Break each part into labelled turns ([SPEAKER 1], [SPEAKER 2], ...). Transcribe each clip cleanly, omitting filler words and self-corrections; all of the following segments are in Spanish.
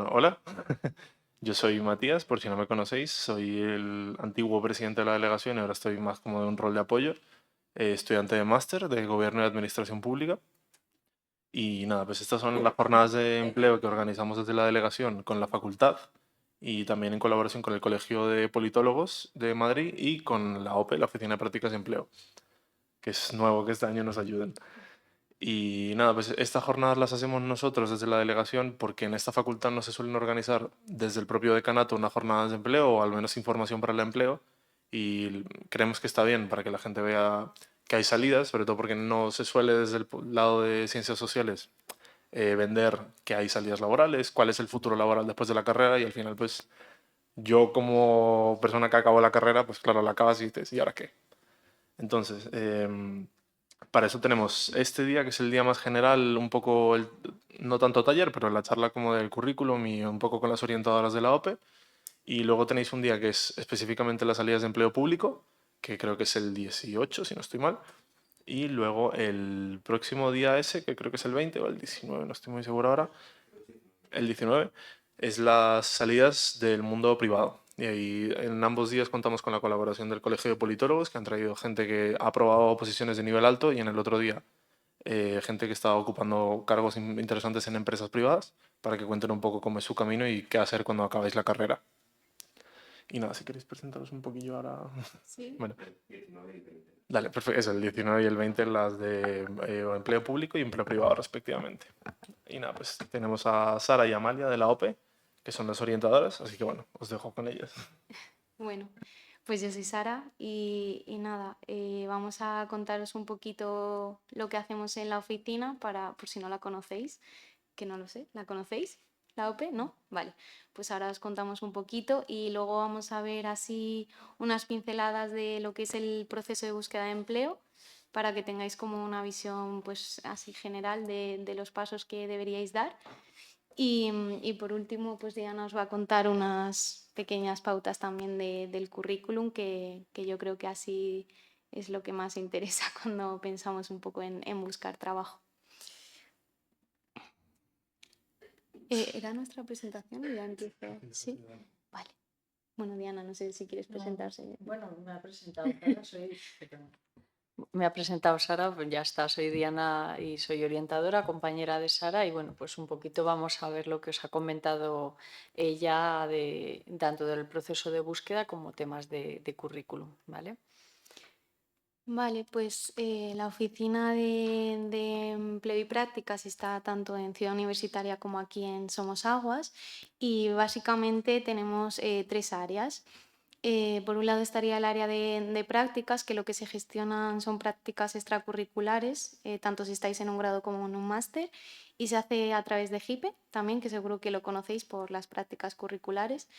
[SPEAKER 1] Bueno, hola, yo soy Matías, por si no me conocéis, soy el antiguo presidente de la delegación y ahora estoy más como de un rol de apoyo, estudiante de máster de Gobierno y Administración Pública. Y nada, pues estas son las jornadas de empleo que organizamos desde la delegación con la facultad y también en colaboración con el Colegio de Politólogos de Madrid y con la OPE, la Oficina de Prácticas de Empleo, que es nuevo que este año nos ayuden. Y nada, pues estas jornadas las hacemos nosotros desde la delegación porque en esta facultad no se suelen organizar desde el propio decanato unas jornadas de empleo o al menos información para el empleo y creemos que está bien para que la gente vea que hay salidas, sobre todo porque no se suele desde el lado de ciencias sociales vender que hay salidas laborales, cuál es el futuro laboral después de la carrera y al final pues yo como persona que acabó la carrera pues claro, la acabas y dices, ¿y ahora qué? Entonces, para eso tenemos este día, que es el día más general, un poco, no tanto taller, pero la charla como del currículum y un poco con las orientadoras de la OPE. Y luego tenéis un día que es específicamente las salidas de empleo público, que creo que es el 18, si no estoy mal. Y luego el próximo día ese, que creo que es el 20 o el 19, no estoy muy seguro ahora, el 19, es las salidas del mundo privado. Y ahí en ambos días contamos con la colaboración del Colegio de Politólogos, que han traído gente que ha aprobado posiciones de nivel alto, y en el otro día gente que está ocupando cargos interesantes en empresas privadas, para que cuenten un poco cómo es su camino y qué hacer cuando acabáis la carrera. Y nada, si queréis presentaros un poquillo ahora.
[SPEAKER 2] Sí.
[SPEAKER 1] Bueno, dale, perfecto. Eso, el 19 y el 20 las de empleo público y empleo privado respectivamente. Y nada, pues tenemos a Sara y Amalia de la OPE, que son las orientadoras, así que bueno, os dejo con ellas.
[SPEAKER 2] Bueno, pues yo soy Sara y nada, vamos a contaros un poquito lo que hacemos en la oficina para, por si no la conocéis, que no lo sé, ¿la conocéis? ¿La OPE? ¿No? Vale, pues ahora os contamos un poquito y luego vamos a ver así unas pinceladas de lo que es el proceso de búsqueda de empleo para que tengáis como una visión pues así general de los pasos que deberíais dar. Y por último, pues Diana os va a contar unas pequeñas pautas también del currículum, que yo creo que así es lo que más interesa cuando pensamos un poco en buscar trabajo. ¿Era nuestra presentación o ya empiezo? Sí. Vale. Bueno, Diana, no sé si quieres presentarse.
[SPEAKER 3] Bueno, me ha presentado Sara, me ha presentado Sara, pues ya está, soy Diana y soy orientadora, compañera de Sara y bueno, pues un poquito vamos a ver lo que os ha comentado ella tanto del proceso de búsqueda como temas de currículum, ¿vale?
[SPEAKER 2] Vale, pues la oficina de empleo y prácticas está tanto en Ciudad Universitaria como aquí en Somos Aguas y básicamente tenemos tres áreas. Por un lado estaría el área de prácticas, que lo que se gestionan son prácticas extracurriculares, tanto si estáis en un grado como en un máster, y se hace a través de GIPE también, que seguro que lo conocéis por las prácticas curriculares,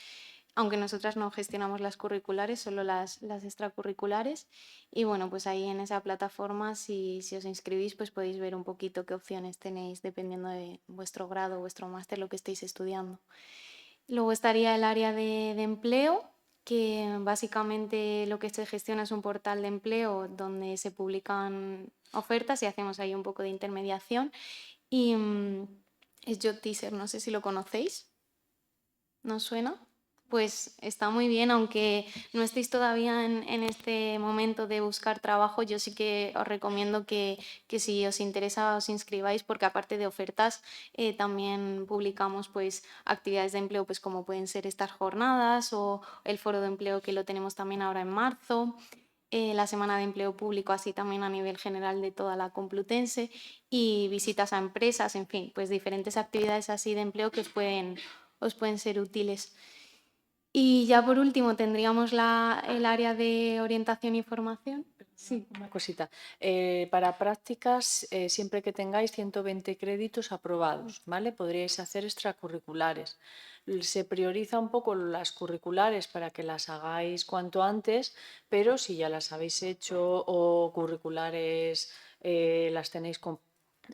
[SPEAKER 2] aunque nosotras no gestionamos las curriculares, solo las extracurriculares. Y bueno, pues ahí en esa plataforma, si os inscribís, pues podéis ver un poquito qué opciones tenéis dependiendo de vuestro grado, vuestro máster, lo que estéis estudiando. Luego estaría el área de empleo, que básicamente lo que se gestiona es un portal de empleo donde se publican ofertas y hacemos ahí un poco de intermediación. Y es JobTeaser, no sé si lo conocéis. ¿No suena? Pues está muy bien, aunque no estéis todavía en este momento de buscar trabajo, yo sí que os recomiendo que si os interesa os inscribáis, porque aparte de ofertas también publicamos pues actividades de empleo pues como pueden ser estas jornadas o el foro de empleo que lo tenemos también ahora en marzo, la semana de empleo público así también a nivel general de toda la Complutense y visitas a empresas, en fin, pues diferentes actividades así de empleo que os pueden ser útiles. Y ya por último tendríamos el área de orientación y formación. Sí.
[SPEAKER 3] Una cosita, para prácticas, siempre que tengáis 120 créditos aprobados, ¿vale? Podríais hacer extracurriculares. Se prioriza un poco las curriculares para que las hagáis cuanto antes, pero si ya las habéis hecho o curriculares las tenéis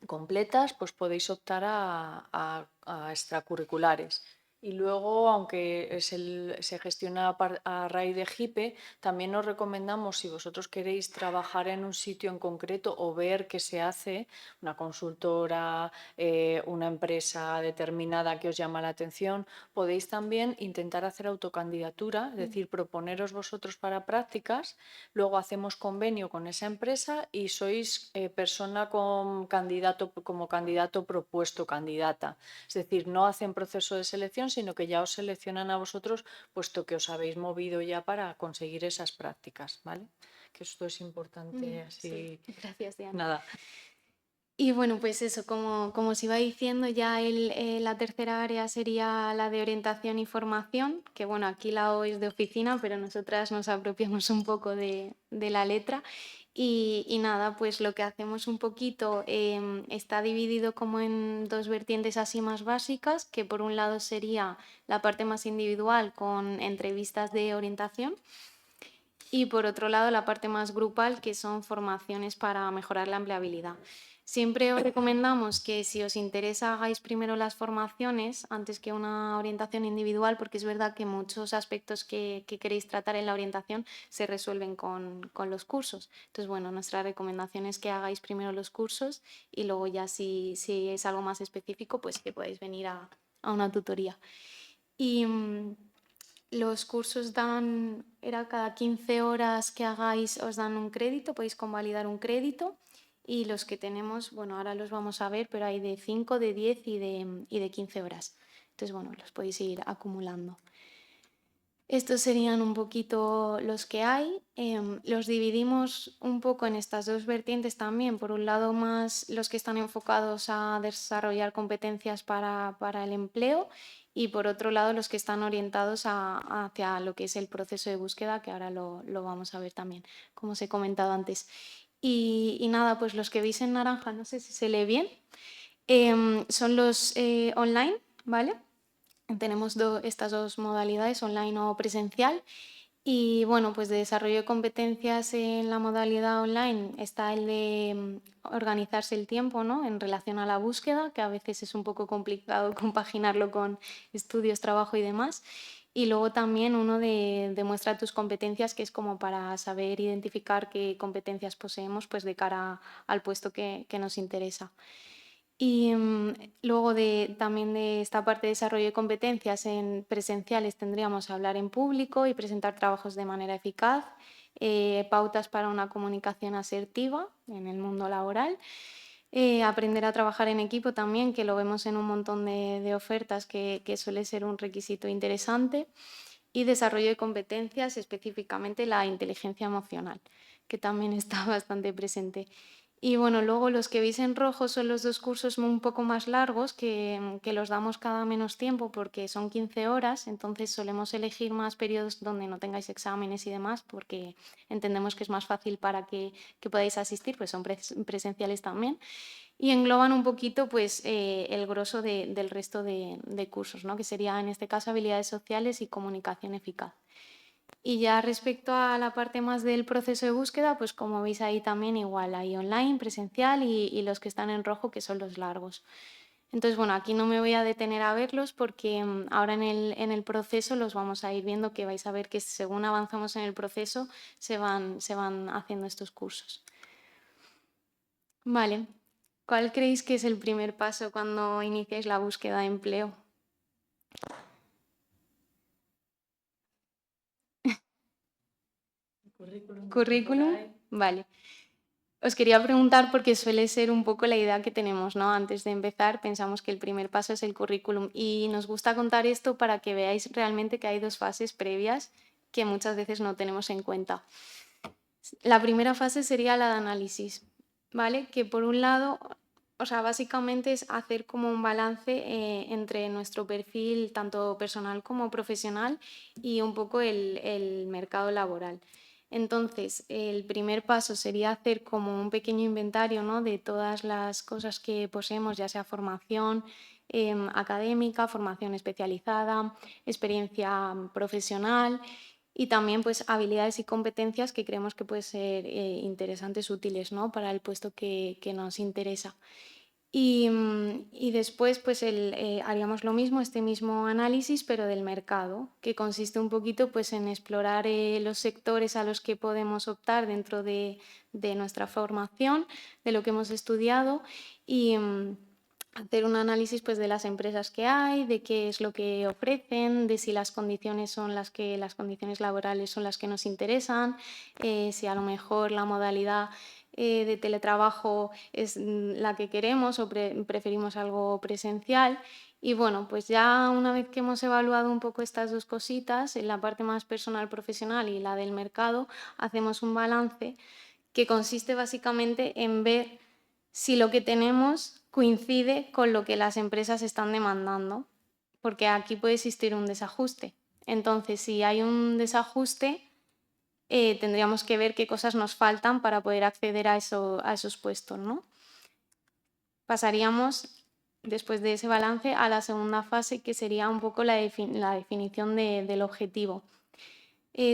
[SPEAKER 3] completas, pues podéis optar a extracurriculares. Y luego, aunque se gestiona a raíz de JIPE, también os recomendamos, si vosotros queréis trabajar en un sitio en concreto o ver qué se hace, una consultora, una empresa determinada que os llama la atención, podéis también intentar hacer autocandidatura, es decir, proponeros vosotros para prácticas, luego hacemos convenio con esa empresa y sois persona como candidato propuesto, candidata. Es decir, no hacen proceso de selección, sino que ya os seleccionan a vosotros, puesto que os habéis movido ya para conseguir esas prácticas, ¿vale? Que esto es importante así.
[SPEAKER 2] Sí, gracias, Diana.
[SPEAKER 3] Nada.
[SPEAKER 2] Y bueno, pues eso, como os iba diciendo, ya la tercera área sería la de orientación y formación, que bueno, aquí la O es de oficina, pero nosotras nos apropiamos un poco de la letra. Y nada, pues lo que hacemos un poquito está dividido como en dos vertientes así más básicas, que por un lado sería la parte más individual con entrevistas de orientación y por otro lado la parte más grupal, que son formaciones para mejorar la empleabilidad. Siempre os recomendamos que si os interesa hagáis primero las formaciones antes que una orientación individual, porque es verdad que muchos aspectos que queréis tratar en la orientación se resuelven con los cursos. Entonces, bueno, nuestra recomendación es que hagáis primero los cursos y luego ya si es algo más específico, pues que podáis venir a una tutoría. Y los cursos era cada 15 horas que hagáis, os dan un crédito, podéis convalidar un crédito. Y los que tenemos, bueno, ahora los vamos a ver, pero hay de 5, de 10 y de 15 horas. Entonces, bueno, los podéis ir acumulando. Estos serían un poquito los que hay. Los dividimos un poco en estas dos vertientes también. Por un lado, más los que están enfocados a desarrollar competencias para el empleo y por otro lado, los que están orientados hacia lo que es el proceso de búsqueda, que ahora lo vamos a ver también, como os he comentado antes. Y nada, pues los que veis en naranja, no sé si se lee bien, son los online, ¿vale? Tenemos estas dos modalidades, online o presencial. Y bueno, pues de desarrollo de competencias en la modalidad online está el de organizarse el tiempo, ¿no? En relación a la búsqueda, que a veces es un poco complicado compaginarlo con estudios, trabajo y demás. Y luego también uno de demuestra tus competencias, que es como para saber identificar qué competencias poseemos pues de cara al puesto que nos interesa. Y luego también de esta parte de desarrollo de competencias en presenciales tendríamos hablar en público y presentar trabajos de manera eficaz, pautas para una comunicación asertiva en el mundo laboral, aprender a trabajar en equipo también, que lo vemos en un montón de ofertas que suele ser un requisito interesante, y desarrollo de competencias, específicamente la inteligencia emocional, que también está bastante presente. Y bueno, luego los que veis en rojo son los dos cursos un poco más largos que los damos cada menos tiempo porque son 15 horas, entonces solemos elegir más periodos donde no tengáis exámenes y demás porque entendemos que es más fácil para que podáis asistir, pues son presenciales también. Y engloban un poquito pues, el grosso del resto de cursos, ¿no? Que sería en este caso habilidades sociales y comunicación eficaz. Y ya respecto a la parte más del proceso de búsqueda, pues como veis ahí también igual, hay online, presencial y los que están en rojo que son los largos. Entonces, bueno, aquí no me voy a detener a verlos porque ahora en el proceso los vamos a ir viendo, que vais a ver que según avanzamos en el proceso se van haciendo estos cursos. Vale, ¿cuál creéis que es el primer paso cuando iniciáis la búsqueda de empleo? Currículum, vale. Os quería preguntar porque suele ser un poco la idea que tenemos, ¿no? Antes de empezar pensamos que el primer paso es el currículum y nos gusta contar esto para que veáis realmente que hay dos fases previas que muchas veces no tenemos en cuenta. La primera fase sería la de análisis, ¿vale? Que por un lado, o sea, básicamente es hacer como un balance entre nuestro perfil tanto personal como profesional y un poco el mercado laboral. Entonces, el primer paso sería hacer como un pequeño inventario, ¿no? De todas las cosas que poseemos, ya sea formación académica, formación especializada, experiencia profesional y también pues, habilidades y competencias que creemos que pueden ser interesantes, útiles, ¿no? Para el puesto que nos interesa. Y después pues haríamos lo mismo, este mismo análisis, pero del mercado, que consiste un poquito pues, en explorar los sectores a los que podemos optar dentro de nuestra formación, de lo que hemos estudiado y hacer un análisis pues, de las empresas que hay, de qué es lo que ofrecen, de si las condiciones son las condiciones laborales son las que nos interesan, si a lo mejor la modalidad de teletrabajo es la que queremos o preferimos algo presencial. Y bueno, pues ya una vez que hemos evaluado un poco estas dos cositas, en la parte más personal profesional y la del mercado, hacemos un balance que consiste básicamente en ver si lo que tenemos coincide con lo que las empresas están demandando, porque aquí puede existir un desajuste. Entonces, si hay un desajuste, tendríamos que ver qué cosas nos faltan para poder acceder a esos puestos, ¿no? Pasaríamos, después de ese balance, a la segunda fase, que sería un poco la definición del objetivo.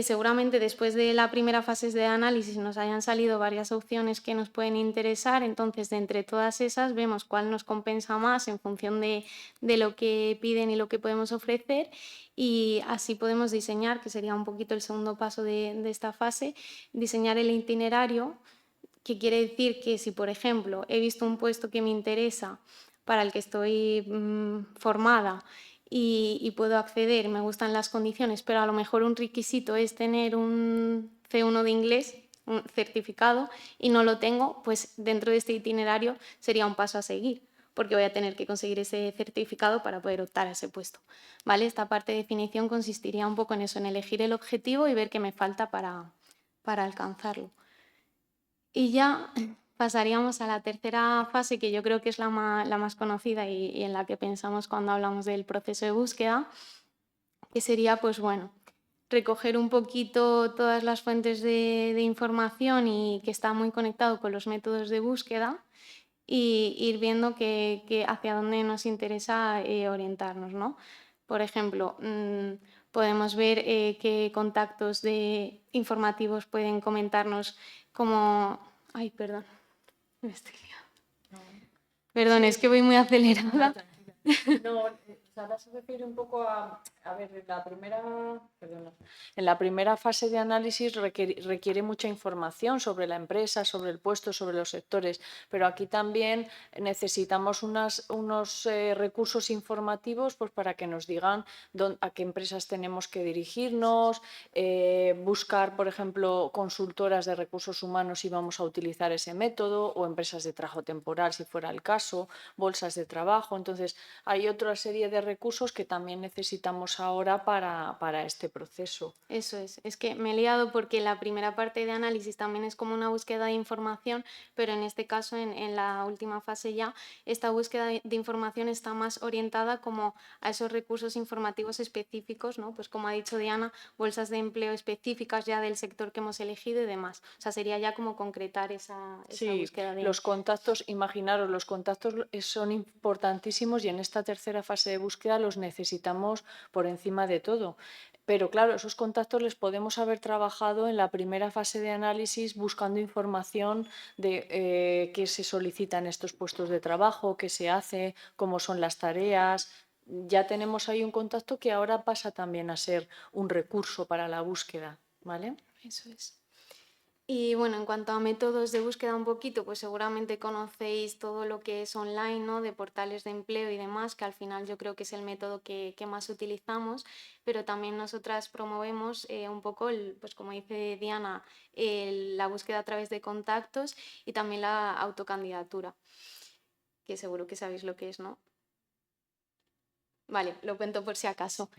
[SPEAKER 2] Seguramente después de la primera fase de análisis nos hayan salido varias opciones que nos pueden interesar, entonces de entre todas esas vemos cuál nos compensa más en función de lo que piden y lo que podemos ofrecer, y así podemos diseñar, que sería un poquito el segundo paso de esta fase, diseñar el itinerario, que quiere decir que si, por ejemplo, he visto un puesto que me interesa, para el que estoy formada y puedo acceder, me gustan las condiciones, pero a lo mejor un requisito es tener un C1 de inglés, un certificado, y no lo tengo, pues dentro de este itinerario sería un paso a seguir, porque voy a tener que conseguir ese certificado para poder optar a ese puesto. ¿Vale? Esta parte de definición consistiría un poco en eso, en elegir el objetivo y ver qué me falta para alcanzarlo. Y ya pasaríamos a la tercera fase, que yo creo que es la más conocida y en la que pensamos cuando hablamos del proceso de búsqueda, que sería, pues bueno, recoger un poquito todas las fuentes de información y que está muy conectado con los métodos de búsqueda, y ir viendo hacia dónde nos interesa orientarnos, ¿no? Por ejemplo, podemos ver qué contactos informativos pueden comentarnos como... Ay, perdón, me estoy liando. Perdón, es que voy muy acelerada.
[SPEAKER 3] No, Sara se refiere un poco a ver, en la primera fase de análisis requiere mucha información sobre la empresa, sobre el puesto, sobre los sectores, pero aquí también necesitamos unos recursos informativos pues, para que nos digan a qué empresas tenemos que dirigirnos, buscar, por ejemplo, consultoras de recursos humanos si vamos a utilizar ese método, o empresas de trabajo temporal si fuera el caso, bolsas de trabajo. Entonces, hay otra serie de recursos que también necesitamos ahora para este proceso.
[SPEAKER 2] Eso es que me he liado porque la primera parte de análisis también es como una búsqueda de información, pero en este caso, en la última fase ya, esta búsqueda de información está más orientada como a esos recursos informativos específicos, ¿no? Pues como ha dicho Diana, bolsas de empleo específicas ya del sector que hemos elegido y demás. O sea, sería ya como concretar esa búsqueda de...
[SPEAKER 3] Los contactos, imaginaros, los contactos son importantísimos y en esta tercera fase de búsqueda los necesitamos por encima de todo. Pero claro, esos contactos les podemos haber trabajado en la primera fase de análisis buscando información de qué se solicita en estos puestos de trabajo, qué se hace, cómo son las tareas. Ya tenemos ahí un contacto que ahora pasa también a ser un recurso para la búsqueda, ¿vale?
[SPEAKER 2] Eso es. Y bueno, en cuanto a métodos de búsqueda un poquito, pues seguramente conocéis todo lo que es online, ¿no? De portales de empleo y demás, que al final yo creo que es el método que más utilizamos, pero también nosotras promovemos un poco, pues como dice Diana, la búsqueda a través de contactos y también la autocandidatura, que seguro que sabéis lo que es, ¿no? Vale, lo cuento por si acaso.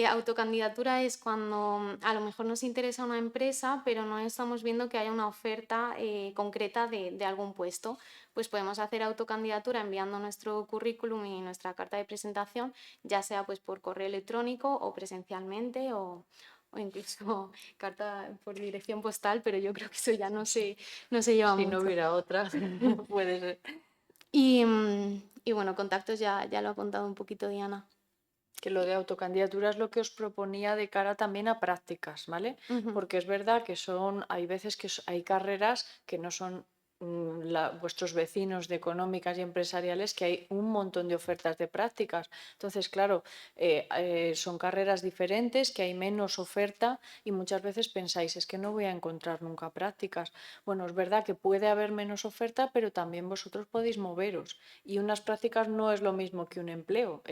[SPEAKER 2] Autocandidatura es cuando a lo mejor nos interesa una empresa, pero no estamos viendo que haya una oferta concreta de algún puesto. Pues podemos hacer autocandidatura enviando nuestro currículum y nuestra carta de presentación, ya sea pues por correo electrónico o presencialmente o incluso carta por dirección postal, pero yo creo que eso ya no se lleva mucho.
[SPEAKER 3] Si no hubiera otra, puede ser.
[SPEAKER 2] Y bueno, contactos ya lo ha contado un poquito Diana.
[SPEAKER 3] Que lo de autocandidatura es lo que os proponía de cara también a prácticas, ¿vale? Porque es verdad que hay veces que hay carreras que no son vuestros vecinos de económicas y empresariales, que hay un montón de ofertas de prácticas. Entonces, claro, son carreras diferentes, que hay menos oferta y muchas veces pensáis, es que no voy a encontrar nunca prácticas. Bueno, es verdad que puede haber menos oferta, pero también vosotros podéis moveros. Y unas prácticas no es lo mismo que un empleo.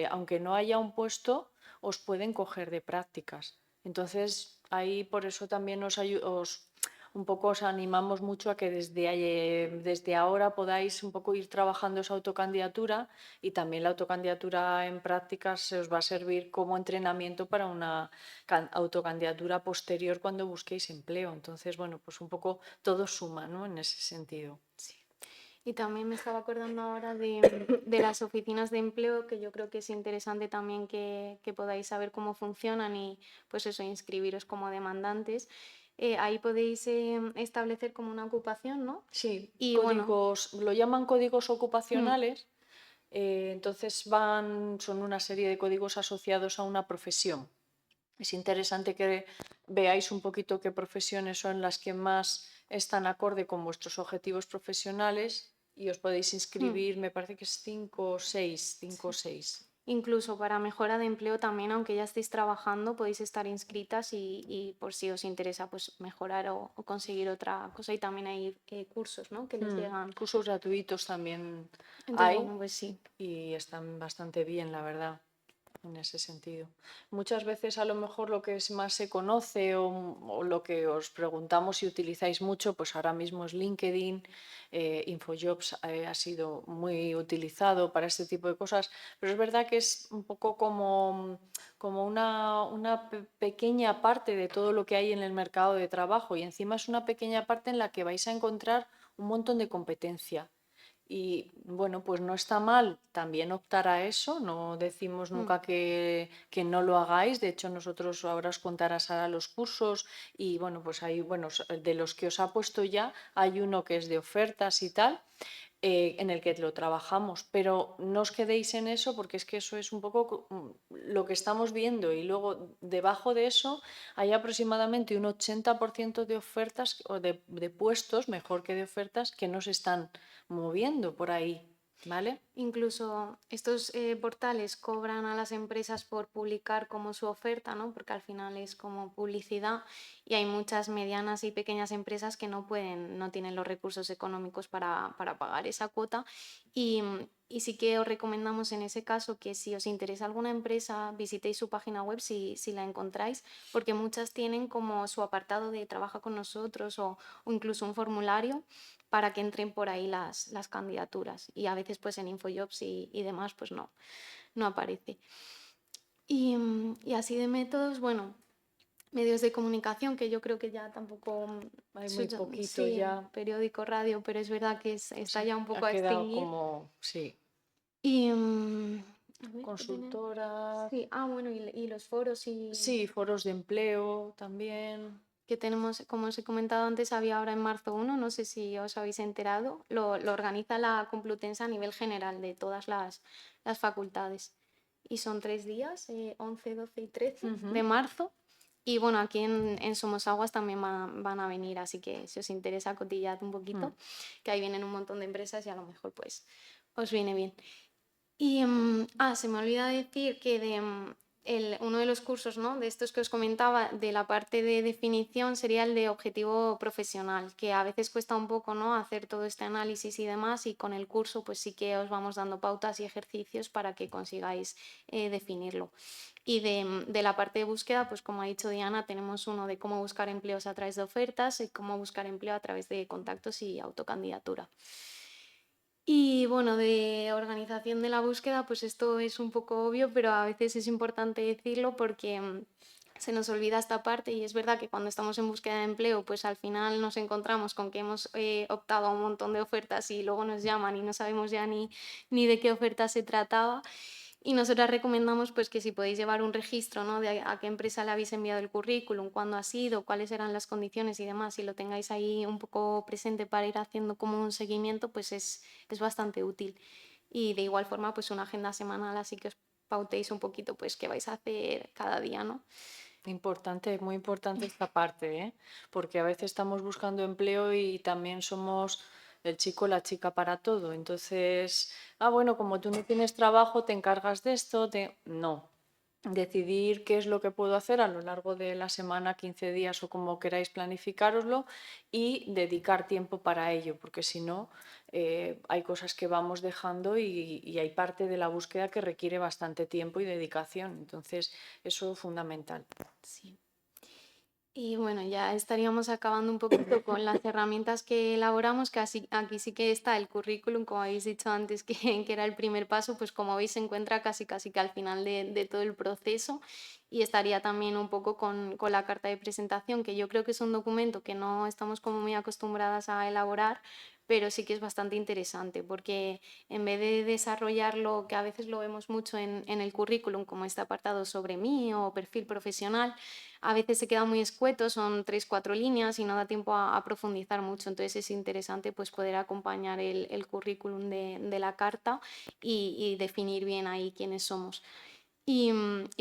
[SPEAKER 3] Aunque no haya un puesto, os pueden coger de prácticas. Entonces, ahí por eso también un poco os animamos mucho a que desde ahora podáis un poco ir trabajando esa autocandidatura, y también la autocandidatura en prácticas se os va a servir como entrenamiento para una autocandidatura posterior cuando busquéis empleo. Entonces, bueno, pues un poco todo suma, ¿no? En ese sentido.
[SPEAKER 2] Sí. Y también me estaba acordando ahora de las oficinas de empleo, que yo creo que es interesante también que podáis saber cómo funcionan y pues eso, inscribiros como demandantes. Ahí podéis establecer como una ocupación, ¿no?
[SPEAKER 3] Sí,
[SPEAKER 2] Y bueno,
[SPEAKER 3] códigos, lo llaman códigos
[SPEAKER 2] mm,
[SPEAKER 3] ocupacionales. Entonces son una serie de códigos asociados a una profesión. Es interesante que veáis un poquito qué profesiones son las que más están acorde con vuestros objetivos profesionales, y os podéis
[SPEAKER 2] mm,
[SPEAKER 3] inscribir, me parece que es 5 o 6, 5 o
[SPEAKER 2] sí.
[SPEAKER 3] 6.
[SPEAKER 2] Incluso para mejora de empleo también, aunque ya estéis trabajando, podéis estar inscritas y por si os interesa pues mejorar o conseguir otra cosa. Y también hay cursos, ¿no? Que les llegan.
[SPEAKER 3] Cursos gratuitos también
[SPEAKER 2] Entonces,
[SPEAKER 3] hay
[SPEAKER 2] bueno, pues sí.
[SPEAKER 3] y están bastante bien, la verdad, en ese sentido. Muchas veces a lo mejor lo que más se conoce o lo que os preguntamos y utilizáis mucho, pues ahora mismo es LinkedIn. Infojobs ha sido muy utilizado para este tipo de cosas, pero es verdad que es un poco como una pequeña parte de todo lo que hay en el mercado de trabajo, y encima es una pequeña parte en la que vais a encontrar un montón de competencia. Y bueno, pues no está mal también optar a eso, no decimos
[SPEAKER 2] Mm.
[SPEAKER 3] nunca que no lo hagáis. De hecho, nosotros ahora os contará Sara los cursos, y bueno, pues hay, bueno, de los que os ha puesto ya, hay uno que es de ofertas y tal, en el que lo trabajamos, pero no os quedéis en eso, porque es que eso es un poco lo que estamos viendo, y luego debajo de eso hay aproximadamente un 80% de ofertas o de puestos, mejor que de ofertas, que no se están moviendo por ahí, ¿vale?
[SPEAKER 2] Incluso estos portales cobran a las empresas por publicar como su oferta, ¿no? Porque al final es como publicidad y hay muchas medianas y pequeñas empresas que no pueden, no tienen los recursos económicos para pagar esa cuota. Y sí que os recomendamos en ese caso que si os interesa alguna empresa, visitéis su página web si la encontráis, porque muchas tienen como su apartado de trabaja con nosotros o incluso un formulario para que entren por ahí las candidaturas. Y a veces pues en Infojobs y demás pues no aparece. Y así de métodos, bueno, medios de comunicación, que yo creo que ya tampoco,
[SPEAKER 3] Hay muy poquito
[SPEAKER 2] sí,
[SPEAKER 3] ya,
[SPEAKER 2] periódico, radio, pero es verdad que está ya un
[SPEAKER 3] ha
[SPEAKER 2] poco a
[SPEAKER 3] quedado
[SPEAKER 2] extinguir.
[SPEAKER 3] como, sí,
[SPEAKER 2] Y a ver, ¿qué tenemos?
[SPEAKER 3] consultoras,
[SPEAKER 2] Sí, bueno, y los foros y
[SPEAKER 3] sí, foros de empleo también.
[SPEAKER 2] que tenemos, como os he comentado antes, había ahora en marzo 1, no sé si os habéis enterado, lo organiza la Complutense a nivel general de todas las facultades. Y son 3 días, 11, 12 y 13 de marzo. Y bueno, aquí en Somos Aguas también van a venir, así que si os interesa, cotillad un poquito, que ahí vienen un montón de empresas y a lo mejor pues os viene bien. Y se me olvida decir que uno de los cursos, ¿no? De estos que os comentaba, de la parte de definición, sería el de objetivo profesional, que a veces cuesta un poco, ¿no? Hacer todo este análisis y demás, y con el curso pues sí que os vamos dando pautas y ejercicios para que consigáis definirlo. Y de la parte de búsqueda, pues como ha dicho Diana, tenemos uno de cómo buscar empleos a través de ofertas y cómo buscar empleo a través de contactos y autocandidatura. Y bueno, de organización de la búsqueda, pues esto es un poco obvio, pero a veces es importante decirlo porque se nos olvida esta parte, y es verdad que cuando estamos en búsqueda de empleo, pues al final nos encontramos con que hemos optado a un montón de ofertas y luego nos llaman y no sabemos ya ni de qué oferta se trataba. Y nosotras recomendamos pues que si podéis llevar un registro, ¿no? De a qué empresa le habéis enviado el currículum, cuándo ha sido, cuáles eran las condiciones y demás, y lo tengáis ahí un poco presente para ir haciendo como un seguimiento, pues es bastante útil. Y de igual forma, pues una agenda semanal, así que os pautéis un poquito pues qué vais a hacer cada día, ¿no?
[SPEAKER 3] Importante, muy importante esta parte, ¿eh? Porque a veces estamos buscando empleo y también somos el chico o la chica para todo. Entonces, bueno, como tú no tienes trabajo, te encargas de esto, no. Decidir qué es lo que puedo hacer a lo largo de la semana, 15 días o como queráis planificároslo y dedicar tiempo para ello, porque si no, hay cosas que vamos dejando y hay parte de la búsqueda que requiere bastante tiempo y dedicación. Entonces, eso es fundamental.
[SPEAKER 2] Sí. Y bueno, ya estaríamos acabando un poquito con las herramientas que elaboramos, que aquí sí que está el currículum, como habéis dicho antes, que era el primer paso, pues como veis se encuentra casi que al final de todo el proceso y estaría también un poco con la carta de presentación, que yo creo que es un documento que no estamos como muy acostumbradas a elaborar, pero sí que es bastante interesante porque en vez de desarrollarlo, que a veces lo vemos mucho en el currículum, como este apartado sobre mí o perfil profesional, a veces se queda muy escueto, son 3, 4 líneas y no da tiempo a profundizar mucho. Entonces es interesante pues, poder acompañar el currículum de la carta y definir bien ahí quiénes somos. Y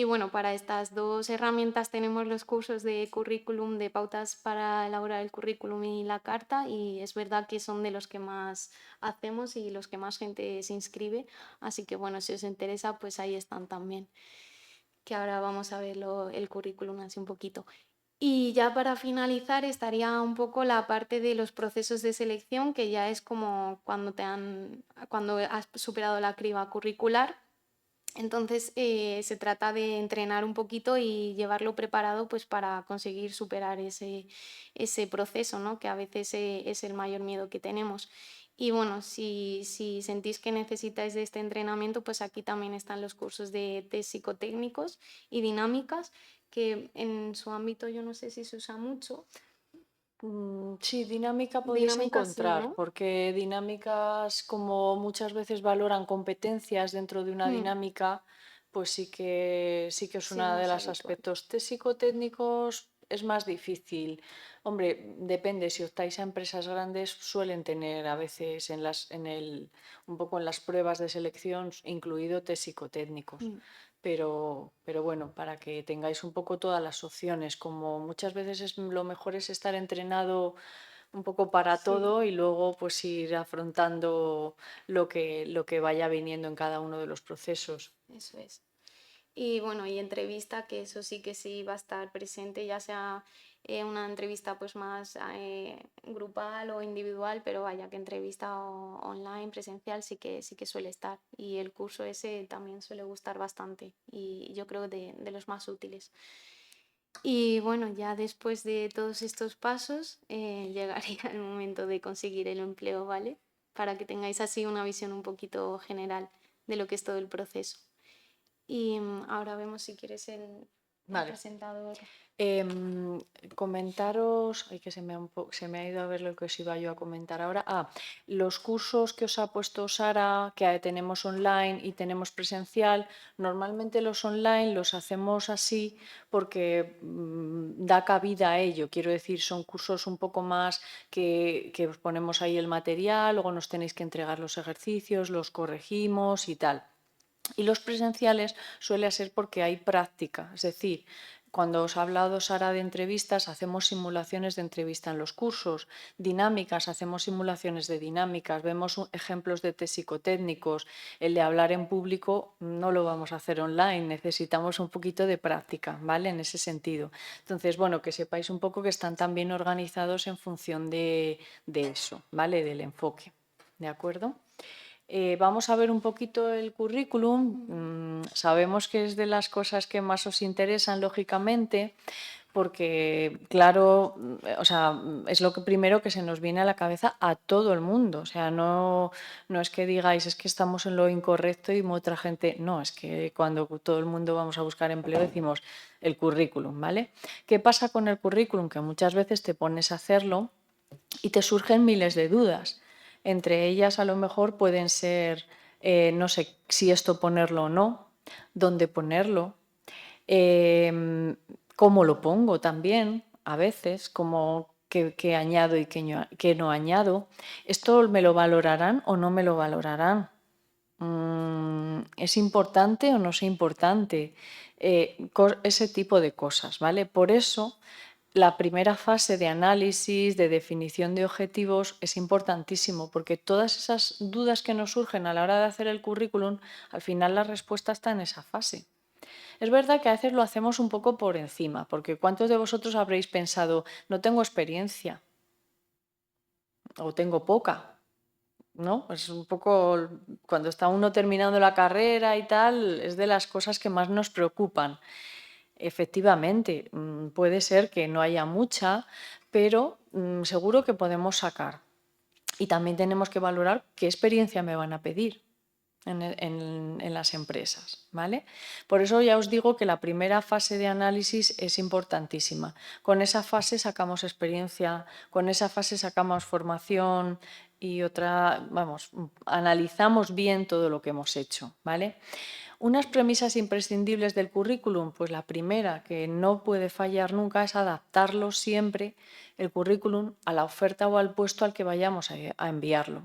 [SPEAKER 2] bueno, para estas dos herramientas tenemos los cursos de currículum, de pautas para elaborar el currículum y la carta, y es verdad que son de los que más hacemos y los que más gente se inscribe. Así que bueno, si os interesa, pues ahí están también, que ahora vamos a ver el currículum así un poquito. Y ya para finalizar estaría un poco la parte de los procesos de selección, que ya es como cuando has superado la criba curricular. Entonces se trata de entrenar un poquito y llevarlo preparado pues para conseguir superar ese proceso, ¿no? Que a veces es el mayor miedo que tenemos. Y bueno, si sentís que necesitáis de este entrenamiento, pues aquí también están los cursos de test psicotécnicos y dinámicas, que en su ámbito yo no sé si se usa mucho.
[SPEAKER 3] Sí, dinámica podéis
[SPEAKER 2] Dinámicas sí,
[SPEAKER 3] encontrar,
[SPEAKER 2] ¿no?
[SPEAKER 3] porque dinámicas, como muchas veces valoran competencias dentro de una
[SPEAKER 2] Mm,
[SPEAKER 3] dinámica, pues sí que es
[SPEAKER 2] sí,
[SPEAKER 3] uno
[SPEAKER 2] es
[SPEAKER 3] de
[SPEAKER 2] más
[SPEAKER 3] los
[SPEAKER 2] habitual.
[SPEAKER 3] aspectos. Test psicotécnicos es más difícil. Hombre, depende, si optáis a empresas grandes suelen tener a veces un poco en las pruebas de selección incluido test psicotécnicos.
[SPEAKER 2] Mm,
[SPEAKER 3] Pero bueno, para que tengáis un poco todas las opciones, como muchas veces lo mejor es estar entrenado un poco para
[SPEAKER 2] sí,
[SPEAKER 3] todo y luego pues ir afrontando lo que vaya viniendo en cada uno de los procesos.
[SPEAKER 2] eso es. Y bueno, y entrevista, que eso sí que sí va a estar presente, ya sea una entrevista pues más grupal o individual, pero vaya que entrevista online, presencial, sí que suele estar. Y el curso ese también suele gustar bastante y yo creo de los más útiles. Y bueno, ya después de todos estos pasos llegaría el momento de conseguir el empleo, ¿vale? Para que tengáis así una visión un poquito general de lo que es todo el proceso. Y ahora vemos si quieres el
[SPEAKER 3] Vale.
[SPEAKER 2] presentador.
[SPEAKER 3] Comentaros, ay, que se me ha ido a ver lo que os iba yo a comentar ahora. Los cursos que os ha puesto Sara, que tenemos online y tenemos presencial, normalmente los online los hacemos así porque da cabida a ello. Quiero decir, son cursos un poco más que os ponemos ahí el material, luego nos tenéis que entregar los ejercicios, los corregimos y tal. Y los presenciales suele ser porque hay práctica, es decir, cuando os ha hablado Sara de entrevistas, hacemos simulaciones de entrevista en los cursos, dinámicas, hacemos simulaciones de dinámicas, vemos ejemplos de test psicotécnicos, el de hablar en público no lo vamos a hacer online, necesitamos un poquito de práctica, ¿vale? En ese sentido. Entonces, bueno, que sepáis un poco que están también organizados en función de eso, ¿vale? Del enfoque, ¿de acuerdo? Vamos a ver un poquito el currículum. Sabemos que es de las cosas que más os interesan, lógicamente, porque, claro, o sea, es lo primero que se nos viene a la cabeza a todo el mundo. O sea, no es que digáis, es que estamos en lo incorrecto y otra gente. No, es que cuando todo el mundo vamos a buscar empleo decimos el currículum, ¿vale? ¿Qué pasa con el currículum? Que muchas veces te pones a hacerlo y te surgen miles de dudas. Entre ellas, a lo mejor pueden ser, no sé si esto ponerlo o no, dónde ponerlo, cómo lo pongo también, a veces, como qué añado y qué no añado. ¿Esto me lo valorarán o no me lo valorarán? ¿Es importante o no es importante? Ese tipo de cosas, ¿vale? Por eso, la primera fase de análisis, de definición de objetivos es importantísimo, porque todas esas dudas que nos surgen a la hora de hacer el currículum, al final la respuesta está en esa fase. Es verdad que a veces lo hacemos un poco por encima, porque ¿cuántos de vosotros habréis pensado, no tengo experiencia o tengo poca? ¿No? Es un poco, cuando está uno terminando la carrera y tal, es de las cosas que más nos preocupan. Efectivamente, puede ser que no haya mucha, pero seguro que podemos sacar. Y también tenemos que valorar qué experiencia me van a pedir en las empresas, ¿vale? Por eso ya os digo que la primera fase de análisis es importantísima. Con esa fase sacamos experiencia, con esa fase sacamos formación y analizamos bien todo lo que hemos hecho, ¿vale? Unas premisas imprescindibles del currículum, pues la primera, que no puede fallar nunca, es adaptarlo siempre, el currículum, a la oferta o al puesto al que vayamos a enviarlo.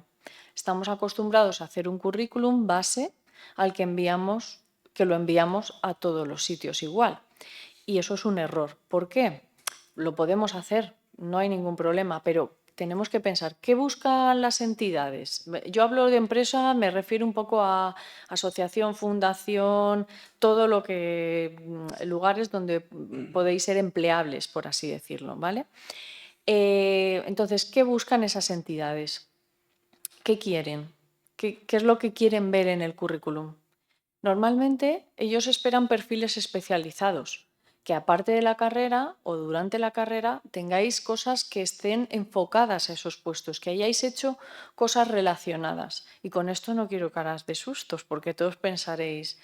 [SPEAKER 3] Estamos acostumbrados a hacer un currículum base al que lo enviamos a todos los sitios igual. Y eso es un error. ¿Por qué? Lo podemos hacer, no hay ningún problema, pero tenemos que pensar, ¿qué buscan las entidades? Yo hablo de empresa, me refiero un poco a asociación, fundación, todo lo que lugares donde podéis ser empleables, por así decirlo, ¿vale? Entonces, ¿qué buscan esas entidades? ¿Qué quieren? ¿Qué es lo que quieren ver en el currículum? Normalmente ellos esperan perfiles especializados, que aparte de la carrera o durante la carrera tengáis cosas que estén enfocadas a esos puestos, que hayáis hecho cosas relacionadas. Y con esto no quiero caras de sustos, porque todos pensaréis,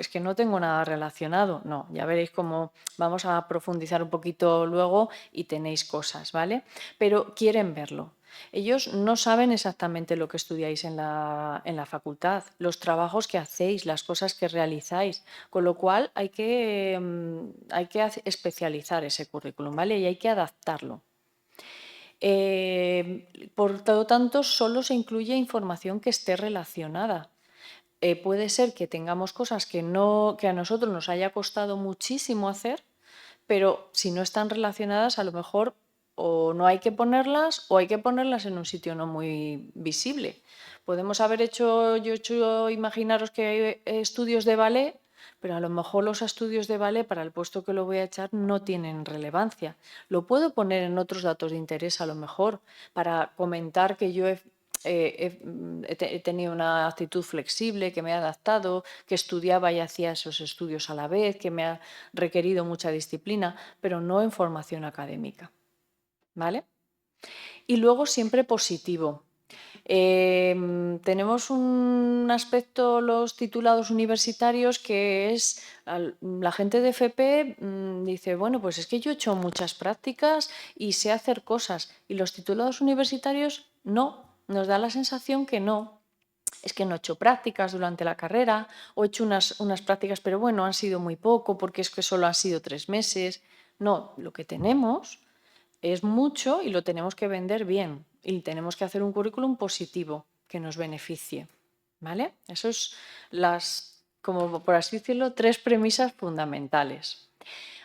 [SPEAKER 3] es que no tengo nada relacionado. No, ya veréis cómo vamos a profundizar un poquito luego y tenéis cosas, ¿vale? Pero quieren verlo. Ellos no saben exactamente lo que estudiáis en la facultad, los trabajos que hacéis, las cosas que realizáis, con lo cual hay que especializar ese currículum, ¿vale? Y hay que adaptarlo. Por lo tanto, solo se incluye información que esté relacionada. Puede ser que tengamos cosas que a nosotros nos haya costado muchísimo hacer, pero si no están relacionadas, a lo mejor o no hay que ponerlas o hay que ponerlas en un sitio no muy visible. Podemos haber imaginaros que hay estudios de ballet, pero a lo mejor los estudios de ballet para el puesto que lo voy a echar no tienen relevancia. Lo puedo poner en otros datos de interés a lo mejor para comentar que yo he tenido una actitud flexible, que me he adaptado, que estudiaba y hacía esos estudios a la vez, que me ha requerido mucha disciplina, pero no en formación académica. ¿Vale? Y luego siempre positivo. Tenemos un aspecto, los titulados universitarios, que es la gente de FP dice, bueno, pues es que yo he hecho muchas prácticas y sé hacer cosas. Y los titulados universitarios no, nos da la sensación que no. Es que no he hecho prácticas durante la carrera o he hecho unas prácticas, pero bueno, han sido muy poco porque es que solo han sido 3 meses. No, lo que tenemos es mucho y lo tenemos que vender bien y tenemos que hacer un currículum positivo que nos beneficie, ¿vale? Eso es como por así decirlo, 3 premisas fundamentales.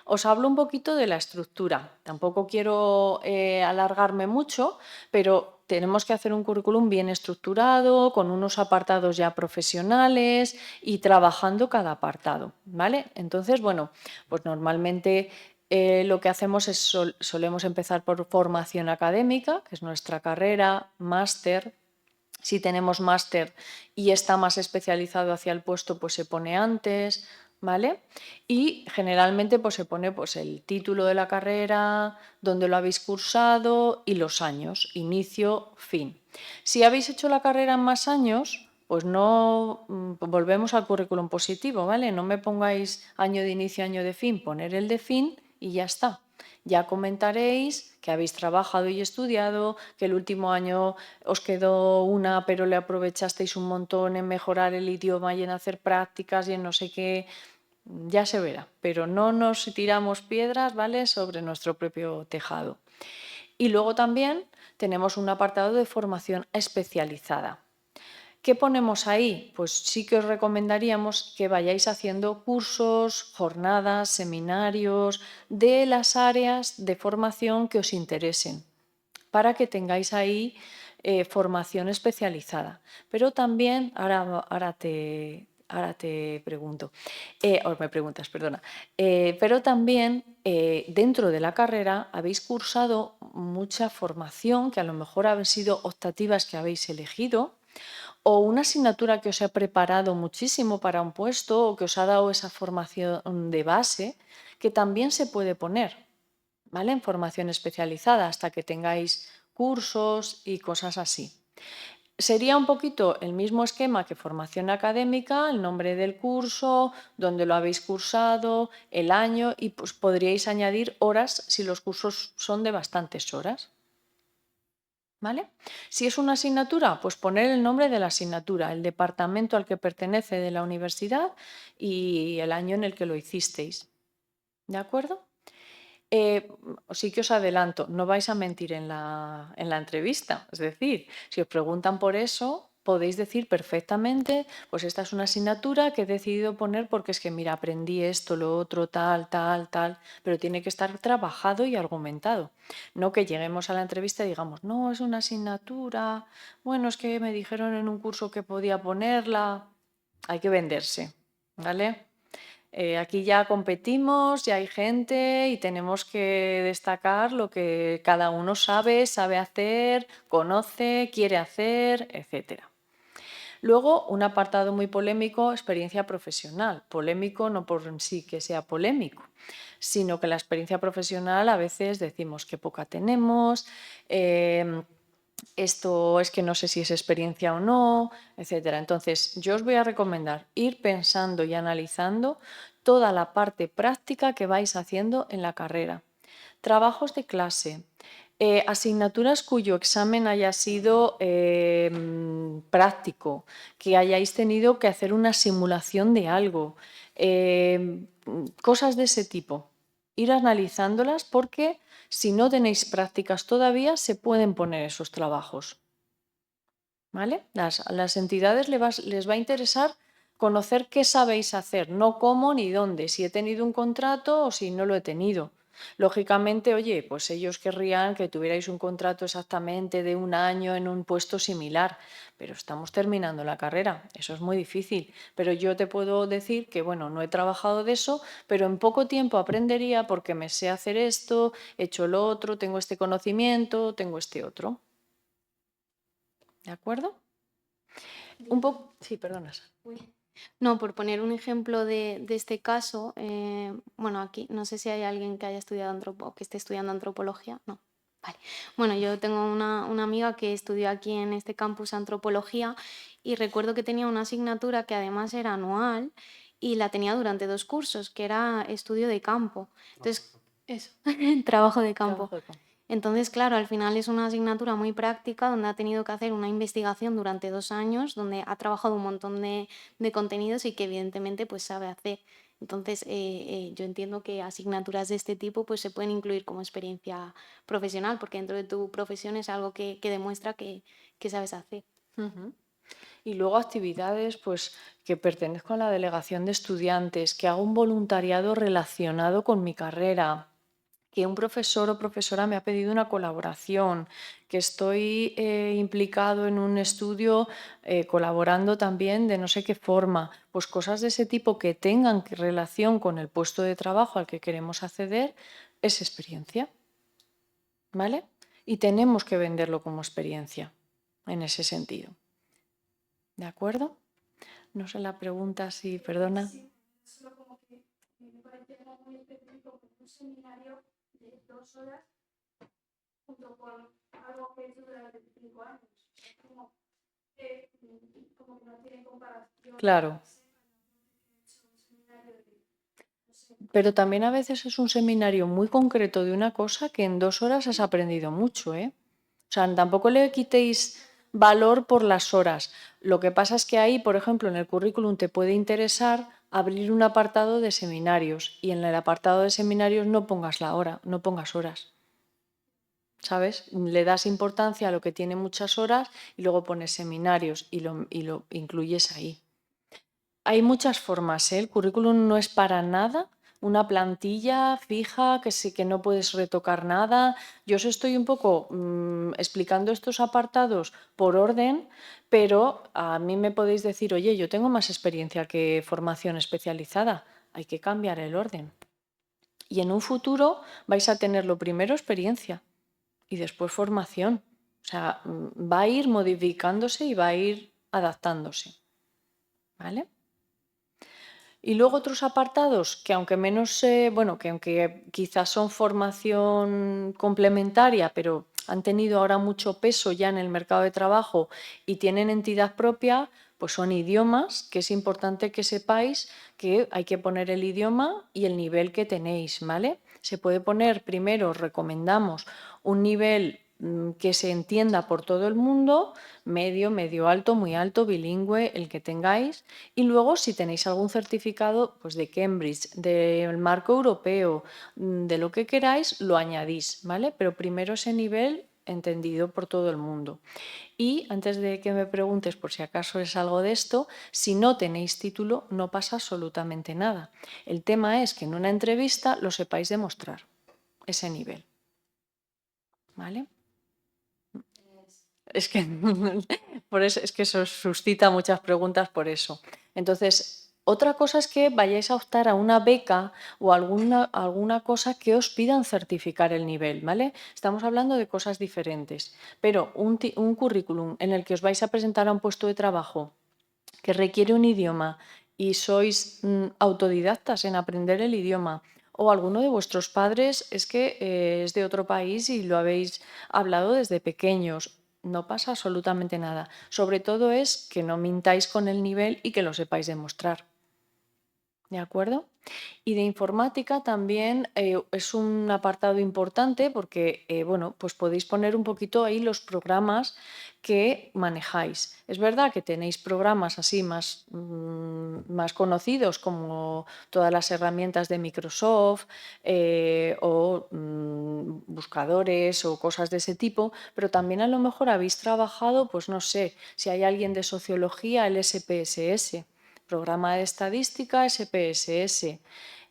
[SPEAKER 3] Os hablo un poquito de la estructura. Tampoco quiero alargarme mucho, pero tenemos que hacer un currículum bien estructurado, con unos apartados ya profesionales y trabajando cada apartado, ¿vale? Entonces, bueno, pues normalmente lo que hacemos es solemos empezar por formación académica, que es nuestra carrera, máster. Si tenemos máster y está más especializado hacia el puesto, pues se pone antes, ¿vale? Y generalmente pues se pone pues, el título de la carrera, dónde lo habéis cursado y los años, inicio, fin. Si habéis hecho la carrera en más años, pues no volvemos al currículum positivo, ¿vale? No me pongáis año de inicio, año de fin, poner el de fin y ya está. Ya comentaréis que habéis trabajado y estudiado, que el último año os quedó una, pero le aprovechasteis un montón en mejorar el idioma y en hacer prácticas y en no sé qué. Ya se verá, pero no nos tiramos piedras, ¿vale?, sobre nuestro propio tejado. Y luego también tenemos un apartado de formación especializada. ¿Qué ponemos ahí? Pues sí que os recomendaríamos que vayáis haciendo cursos, jornadas, seminarios de las áreas de formación que os interesen, para que tengáis ahí formación especializada. Pero también, ahora te pregunto, o me preguntas, perdona, pero también dentro de la carrera habéis cursado mucha formación que a lo mejor han sido optativas que habéis elegido, o una asignatura que os ha preparado muchísimo para un puesto o que os ha dado esa formación de base, que también se puede poner, ¿vale? En formación especializada hasta que tengáis cursos y cosas así. Sería un poquito el mismo esquema que formación académica, el nombre del curso, dónde lo habéis cursado, el año, y pues podríais añadir horas si los cursos son de bastantes horas. ¿Vale? Si es una asignatura, pues poner el nombre de la asignatura, el departamento al que pertenece de la universidad y el año en el que lo hicisteis. ¿De acuerdo? Sí que os adelanto, no vais a mentir en la entrevista. Es decir, si os preguntan por eso, podéis decir perfectamente, pues esta es una asignatura que he decidido poner porque es que, mira, aprendí esto, lo otro, tal, tal, tal, pero tiene que estar trabajado y argumentado. No que lleguemos a la entrevista y digamos, no, es una asignatura, bueno, es que me dijeron en un curso que podía ponerla. Hay que venderse, ¿vale? Aquí ya competimos, ya hay gente y tenemos que destacar lo que cada uno sabe hacer, conoce, quiere hacer, etc. Luego, un apartado muy polémico, experiencia profesional. Polémico no por en sí que sea polémico, sino que la experiencia profesional a veces decimos que poca tenemos, esto es que no sé si es experiencia o no, etcétera. Entonces, yo os voy a recomendar ir pensando y analizando toda la parte práctica que vais haciendo en la carrera. Trabajos de clase, asignaturas cuyo examen haya sido práctico, que hayáis tenido que hacer una simulación de algo, cosas de ese tipo. Ir analizándolas porque si no tenéis prácticas todavía, se pueden poner esos trabajos. ¿Vale? Las entidades les va a interesar conocer qué sabéis hacer, no cómo ni dónde, si he tenido un contrato o si no lo he tenido. Lógicamente, oye, pues ellos querrían que tuvierais un contrato exactamente de un año en un puesto similar, pero estamos terminando la carrera, eso es muy difícil. Pero yo te puedo decir que, bueno, no he trabajado de eso, pero en poco tiempo aprendería porque me sé hacer esto, he hecho lo otro, tengo este conocimiento, tengo este otro. ¿De acuerdo? Un poco. Sí, perdonas.
[SPEAKER 2] No, por poner un ejemplo de este caso, bueno, aquí no sé si hay alguien que haya estudiado o que esté estudiando antropología, no. Vale. Bueno, yo tengo una amiga que estudió aquí en este campus antropología y recuerdo que tenía una asignatura que además era anual y la tenía durante 2 cursos, que era estudio de campo. Entonces, eso, trabajo de campo.
[SPEAKER 3] Trabajo de campo.
[SPEAKER 2] Entonces, claro, al final es una asignatura muy práctica donde ha tenido que hacer una investigación durante 2 años, donde ha trabajado un montón de contenidos y que evidentemente pues sabe hacer. Entonces, yo entiendo que asignaturas de este tipo pues se pueden incluir como experiencia profesional, porque dentro de tu profesión es algo que demuestra que sabes hacer.
[SPEAKER 3] Ujú. Y luego actividades pues, que pertenezco a la delegación de estudiantes, que hago un voluntariado relacionado con mi carrera, que un profesor o profesora me ha pedido una colaboración, que estoy implicado en un estudio colaborando también de no sé qué forma, pues cosas de ese tipo que tengan relación con el puesto de trabajo al que queremos acceder, es experiencia, ¿vale? Y tenemos que venderlo como experiencia en ese sentido. ¿De acuerdo? No sé la pregunta, si, perdona.
[SPEAKER 2] Sí, solo como que me parece algo muy específico como un seminario de 2 horas junto con algo que he hecho durante 5 años. Es como que no tiene comparación.
[SPEAKER 3] Claro. Pero también a veces es un seminario muy concreto de una cosa que en 2 horas has aprendido mucho, ¿eh? O sea, tampoco le quitéis valor por las horas. Lo que pasa es que ahí, por ejemplo, en el currículum te puede interesar abrir un apartado de seminarios y en el apartado de seminarios no pongas la hora, no pongas horas. ¿sabes? Le das importancia a lo que tiene muchas horas y luego pones seminarios y lo incluyes ahí. Hay muchas formas, ¿eh? El currículum no es para nada una plantilla fija que no puedes retocar nada. Yo os estoy un poco explicando estos apartados por orden, pero a mí me podéis decir, oye, yo tengo más experiencia que formación especializada. Hay que cambiar el orden. Y en un futuro vais a tener lo primero experiencia y después formación. O sea, va a ir modificándose y va a ir adaptándose. ¿Vale? Y luego otros apartados que aunque menos, que aunque quizás son formación complementaria, pero han tenido ahora mucho peso ya en el mercado de trabajo y tienen entidad propia, pues son idiomas, que es importante que sepáis que hay que poner el idioma y el nivel que tenéis, ¿vale? Se puede poner, primero recomendamos un nivel que se entienda por todo el mundo, medio, medio alto, muy alto, bilingüe, el que tengáis. Y luego, si tenéis algún certificado pues de Cambridge, del marco europeo, de lo que queráis, lo añadís, ¿vale? Pero primero ese nivel entendido por todo el mundo. Y antes de que me preguntes por si acaso es algo de esto, si no tenéis título no pasa absolutamente nada. El tema es que en una entrevista lo sepáis demostrar, ese nivel. ¿Vale? Es que, por eso, es que eso suscita muchas preguntas por eso. Entonces, otra cosa es que vayáis a optar a una beca o alguna cosa que os pidan certificar el nivel, ¿vale? Estamos hablando de cosas diferentes, pero un currículum en el que os vais a presentar a un puesto de trabajo que requiere un idioma y sois autodidactas en aprender el idioma, o alguno de vuestros padres es que es de otro país y lo habéis hablado desde pequeños, no pasa absolutamente nada. Sobre todo es que no mintáis con el nivel y que lo sepáis demostrar. ¿De acuerdo? Y de informática también es un apartado importante porque, pues podéis poner un poquito ahí los programas que manejáis. Es verdad que tenéis programas así más conocidos como todas las herramientas de Microsoft o buscadores o cosas de ese tipo, pero también a lo mejor habéis trabajado, pues no sé, si hay alguien de sociología, el SPSS. Programa de estadística SPSS,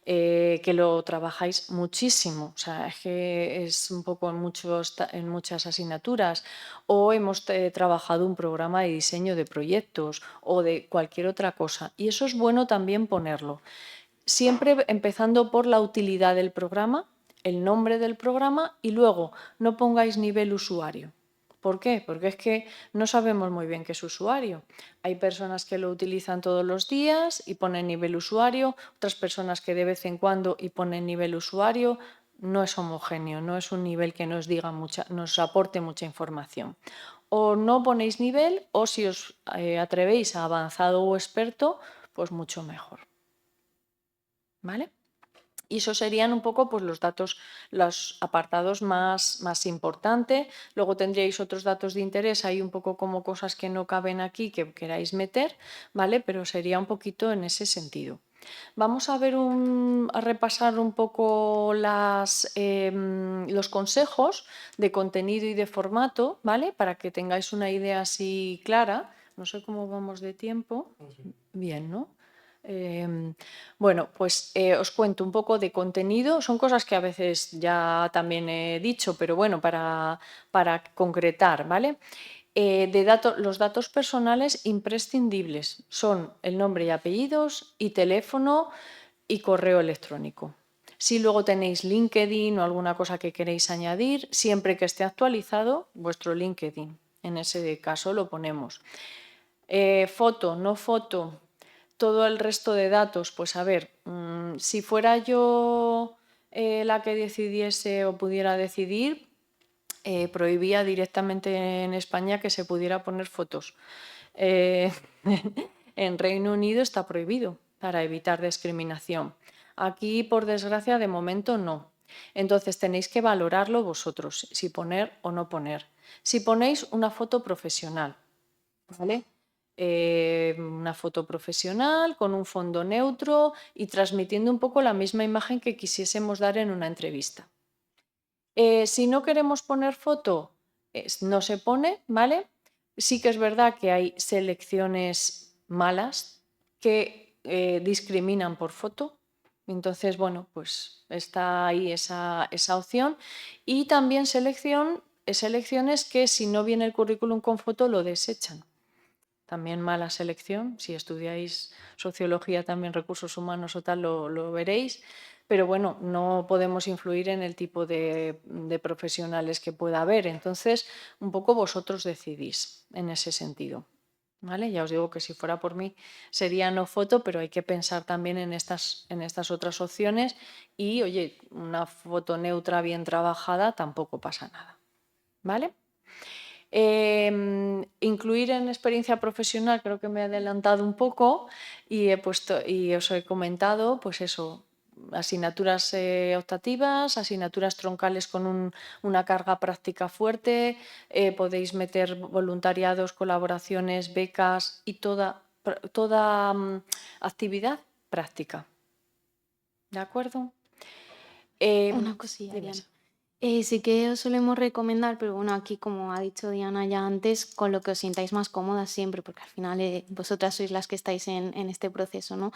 [SPEAKER 3] que lo trabajáis muchísimo, o sea, es que es un poco en muchas asignaturas, o hemos trabajado un programa de diseño de proyectos o de cualquier otra cosa, y eso es bueno también ponerlo. Siempre empezando por la utilidad del programa, el nombre del programa y luego no pongáis nivel usuario. ¿Por qué? Porque es que no sabemos muy bien qué es usuario. Hay personas que lo utilizan todos los días y ponen nivel usuario, otras personas que de vez en cuando y ponen nivel usuario. No es homogéneo, no es un nivel que nos nos aporte mucha información. O no ponéis nivel o si os atrevéis a avanzado o experto, pues mucho mejor. ¿Vale? Y eso serían un poco pues, los datos, los apartados más importantes. Luego tendríais otros datos de interés, hay un poco como cosas que no caben aquí que queráis meter, ¿vale? Pero sería un poquito en ese sentido. Vamos a ver a repasar un poco los consejos de contenido y de formato, ¿vale? Para que tengáis una idea así clara. No sé cómo vamos de tiempo. Bien, ¿no? Pues os cuento un poco de contenido. Son cosas que a veces ya también he dicho, pero bueno, para concretar, ¿vale? Los datos personales imprescindibles son el nombre y apellidos y teléfono y correo electrónico. Si luego tenéis LinkedIn o alguna cosa que queréis añadir, siempre que esté actualizado vuestro LinkedIn. En ese caso lo ponemos. Foto, no foto, todo el resto de datos. Pues a ver, si fuera yo la que decidiese o pudiera decidir, prohibía directamente en España que se pudiera poner fotos. En Reino Unido está prohibido para evitar discriminación. Aquí, por desgracia, de momento no. Entonces tenéis que valorarlo vosotros, si poner o no poner. Si ponéis una foto profesional, ¿vale? Una foto profesional con un fondo neutro y transmitiendo un poco la misma imagen que quisiésemos dar en una entrevista. Si no queremos poner foto, no se pone, ¿vale? Sí que es verdad que hay selecciones malas que discriminan por foto. Entonces, bueno, pues está ahí esa opción. Y también selecciones que si no viene el currículum con foto lo desechan. También mala selección. Si estudiáis sociología, también recursos humanos o tal, lo veréis. Pero bueno, no podemos influir en el tipo de profesionales que pueda haber. Entonces, un poco vosotros decidís en ese sentido. ¿Vale? Ya os digo que si fuera por mí sería no foto, pero hay que pensar también en estas otras opciones y, oye, una foto neutra bien trabajada tampoco pasa nada. ¿Vale? Incluir en experiencia profesional, creo que me he adelantado un poco y os he comentado, pues eso, asignaturas optativas, asignaturas troncales con una carga práctica fuerte, podéis meter voluntariados, colaboraciones, becas y toda actividad práctica. ¿De acuerdo?
[SPEAKER 2] Una cosilla,
[SPEAKER 3] Dime.
[SPEAKER 2] Diana. Sí que os solemos recomendar, pero bueno, aquí como ha dicho Diana ya antes, con lo que os sintáis más cómodas siempre, porque al final vosotras sois las que estáis en este proceso, ¿no?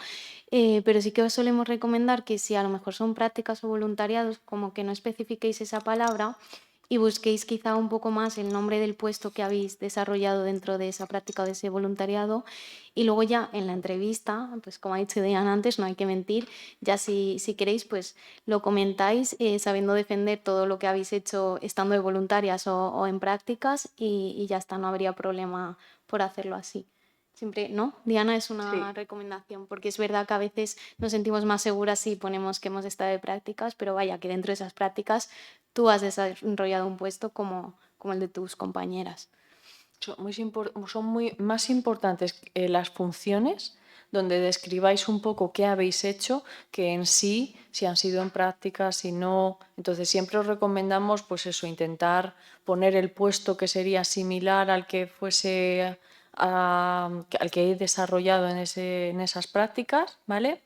[SPEAKER 2] Pero sí que os solemos recomendar que si a lo mejor son prácticas o voluntariados, como que no especifiquéis esa palabra y busquéis quizá un poco más el nombre del puesto que habéis desarrollado dentro de esa práctica o de ese voluntariado y luego ya en la entrevista, pues como ha dicho Diana antes, no hay que mentir, ya si queréis pues lo comentáis sabiendo defender todo lo que habéis hecho estando de voluntarias o en prácticas y ya está, no habría problema por hacerlo así. Siempre, ¿no? Diana, es una
[SPEAKER 3] Sí.
[SPEAKER 2] recomendación, porque es verdad que a veces nos sentimos más seguras si ponemos que hemos estado de prácticas, pero vaya, que dentro de esas prácticas tú has desarrollado un puesto como el de tus compañeras.
[SPEAKER 3] Son muy más importantes las funciones donde describáis un poco qué habéis hecho que en sí, si han sido en prácticas, si no. Entonces siempre os recomendamos pues eso, intentar poner el puesto que sería similar al que fuese al que he desarrollado en esas prácticas, ¿vale?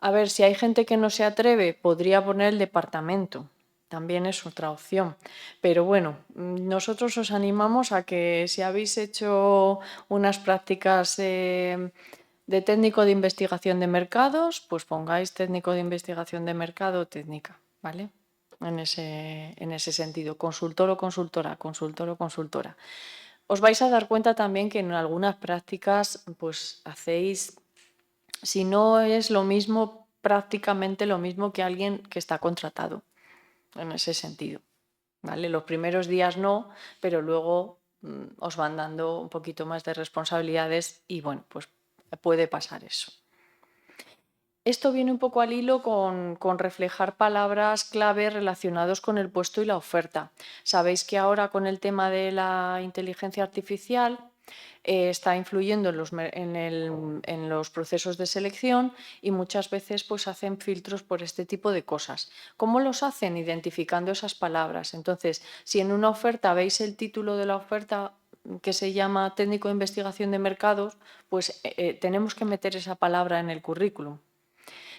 [SPEAKER 3] A ver, si hay gente que no se atreve, podría poner el departamento. También es otra opción. Pero bueno, nosotros os animamos a que si habéis hecho unas prácticas de técnico de investigación de mercados, pues pongáis técnico de investigación de mercado o técnica, ¿vale? En ese sentido, consultor o consultora, consultor o consultora. Os vais a dar cuenta también que en algunas prácticas pues hacéis, si no es lo mismo, prácticamente lo mismo que alguien que está contratado, en ese sentido. ¿Vale? Los primeros días no, pero luego os van dando un poquito más de responsabilidades y bueno, pues puede pasar eso. Esto viene un poco al hilo con reflejar palabras clave relacionados con el puesto y la oferta. Sabéis que ahora con el tema de la inteligencia artificial está influyendo en los procesos de selección y muchas veces pues hacen filtros por este tipo de cosas. ¿Cómo los hacen? Identificando esas palabras. Entonces, si en una oferta veis el título de la oferta que se llama técnico de investigación de mercados, pues tenemos que meter esa palabra en el currículum.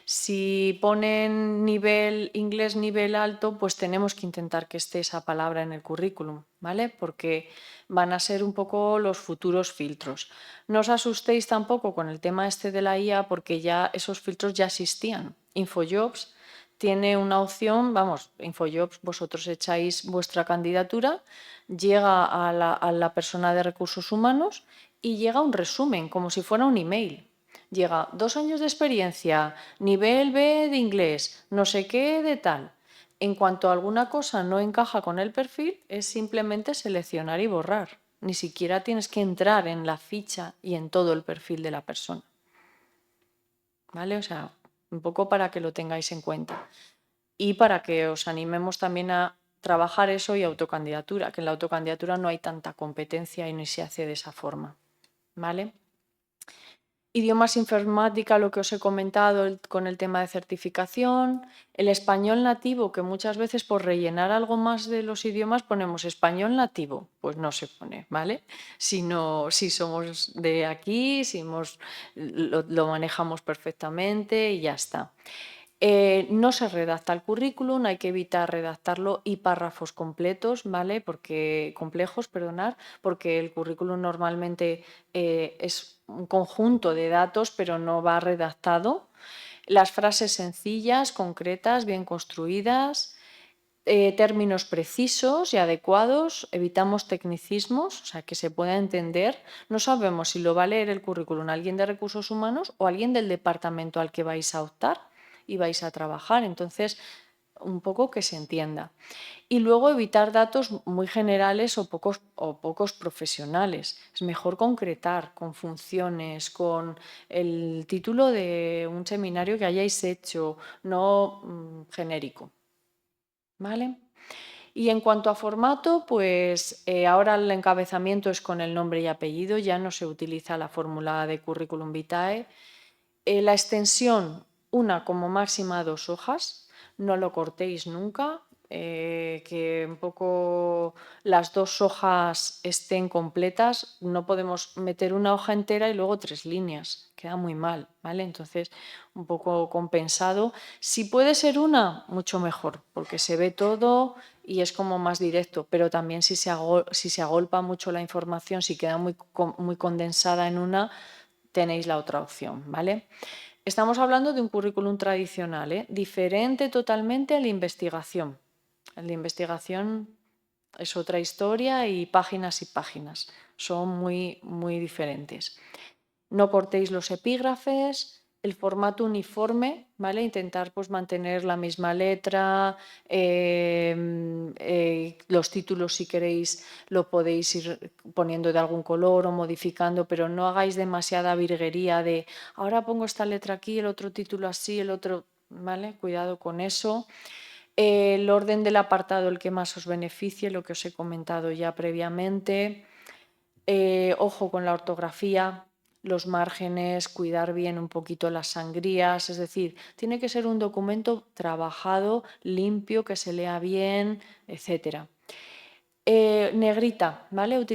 [SPEAKER 3] Si ponen nivel inglés nivel alto, pues tenemos que intentar que esté esa palabra en el currículum, ¿vale? Porque van a ser un poco los futuros filtros. No os asustéis tampoco con el tema este de la IA porque ya esos filtros ya existían. Infojobs tiene una opción, vamos, Infojobs, vosotros echáis vuestra candidatura, llega a la persona de recursos humanos y llega un resumen, como si fuera un email. Llega 2 años de experiencia, nivel B de inglés, no sé qué de tal. En cuanto a alguna cosa no encaja con el perfil, es simplemente seleccionar y borrar. Ni siquiera tienes que entrar en la ficha y en todo el perfil de la persona. ¿Vale? O sea, un poco para que lo tengáis en cuenta. Y para que os animemos también a trabajar eso y autocandidatura, que en la autocandidatura no hay tanta competencia y ni se hace de esa forma. ¿Vale? Idiomas informática, lo que os he comentado con el tema de certificación, el español nativo, que muchas veces por rellenar algo más de los idiomas ponemos español nativo, pues no se pone, ¿vale? Si somos de aquí, lo manejamos perfectamente y ya está. No se redacta el currículum, hay que evitar redactarlo y párrafos completos, ¿vale? Complejos, perdonar, porque el currículum normalmente es un conjunto de datos, pero no va redactado. Las frases sencillas, concretas, bien construidas, términos precisos y adecuados, evitamos tecnicismos, o sea, que se pueda entender. No sabemos si lo va a leer el currículum alguien de recursos humanos o alguien del departamento al que vais a optar y vais a trabajar. Entonces, un poco que se entienda. Y luego evitar datos muy generales o pocos profesionales. Es mejor concretar con funciones, con el título de un seminario que hayáis hecho, no genérico. ¿Vale? Y en cuanto a formato, pues ahora el encabezamiento es con el nombre y apellido, ya no se utiliza la fórmula de currículum vitae. La extensión, una como máxima 2 hojas, no lo cortéis nunca, que un poco las 2 hojas estén completas, no podemos meter una hoja entera y luego 3 líneas, queda muy mal, ¿vale? Entonces, un poco compensado. Si puede ser una, mucho mejor, porque se ve todo y es como más directo, pero también si se agolpa mucho la información, si queda muy condensada en una, tenéis la otra opción, ¿vale? Estamos hablando de un currículum tradicional, diferente totalmente a la investigación. La investigación es otra historia y páginas, son muy, muy diferentes. No cortéis los epígrafes, el formato uniforme, ¿vale? Intentar pues, mantener la misma letra, los títulos si queréis lo podéis ir poniendo de algún color o modificando, pero no hagáis demasiada virguería de ahora pongo esta letra aquí, el otro título así, el otro, ¿vale? Cuidado con eso. El orden del apartado, el que más os beneficie, lo que os he comentado ya previamente. Ojo con la ortografía, los márgenes, cuidar bien un poquito las sangrías, es decir, tiene que ser un documento trabajado, limpio, que se lea bien, etcétera. Negrita, ¿vale?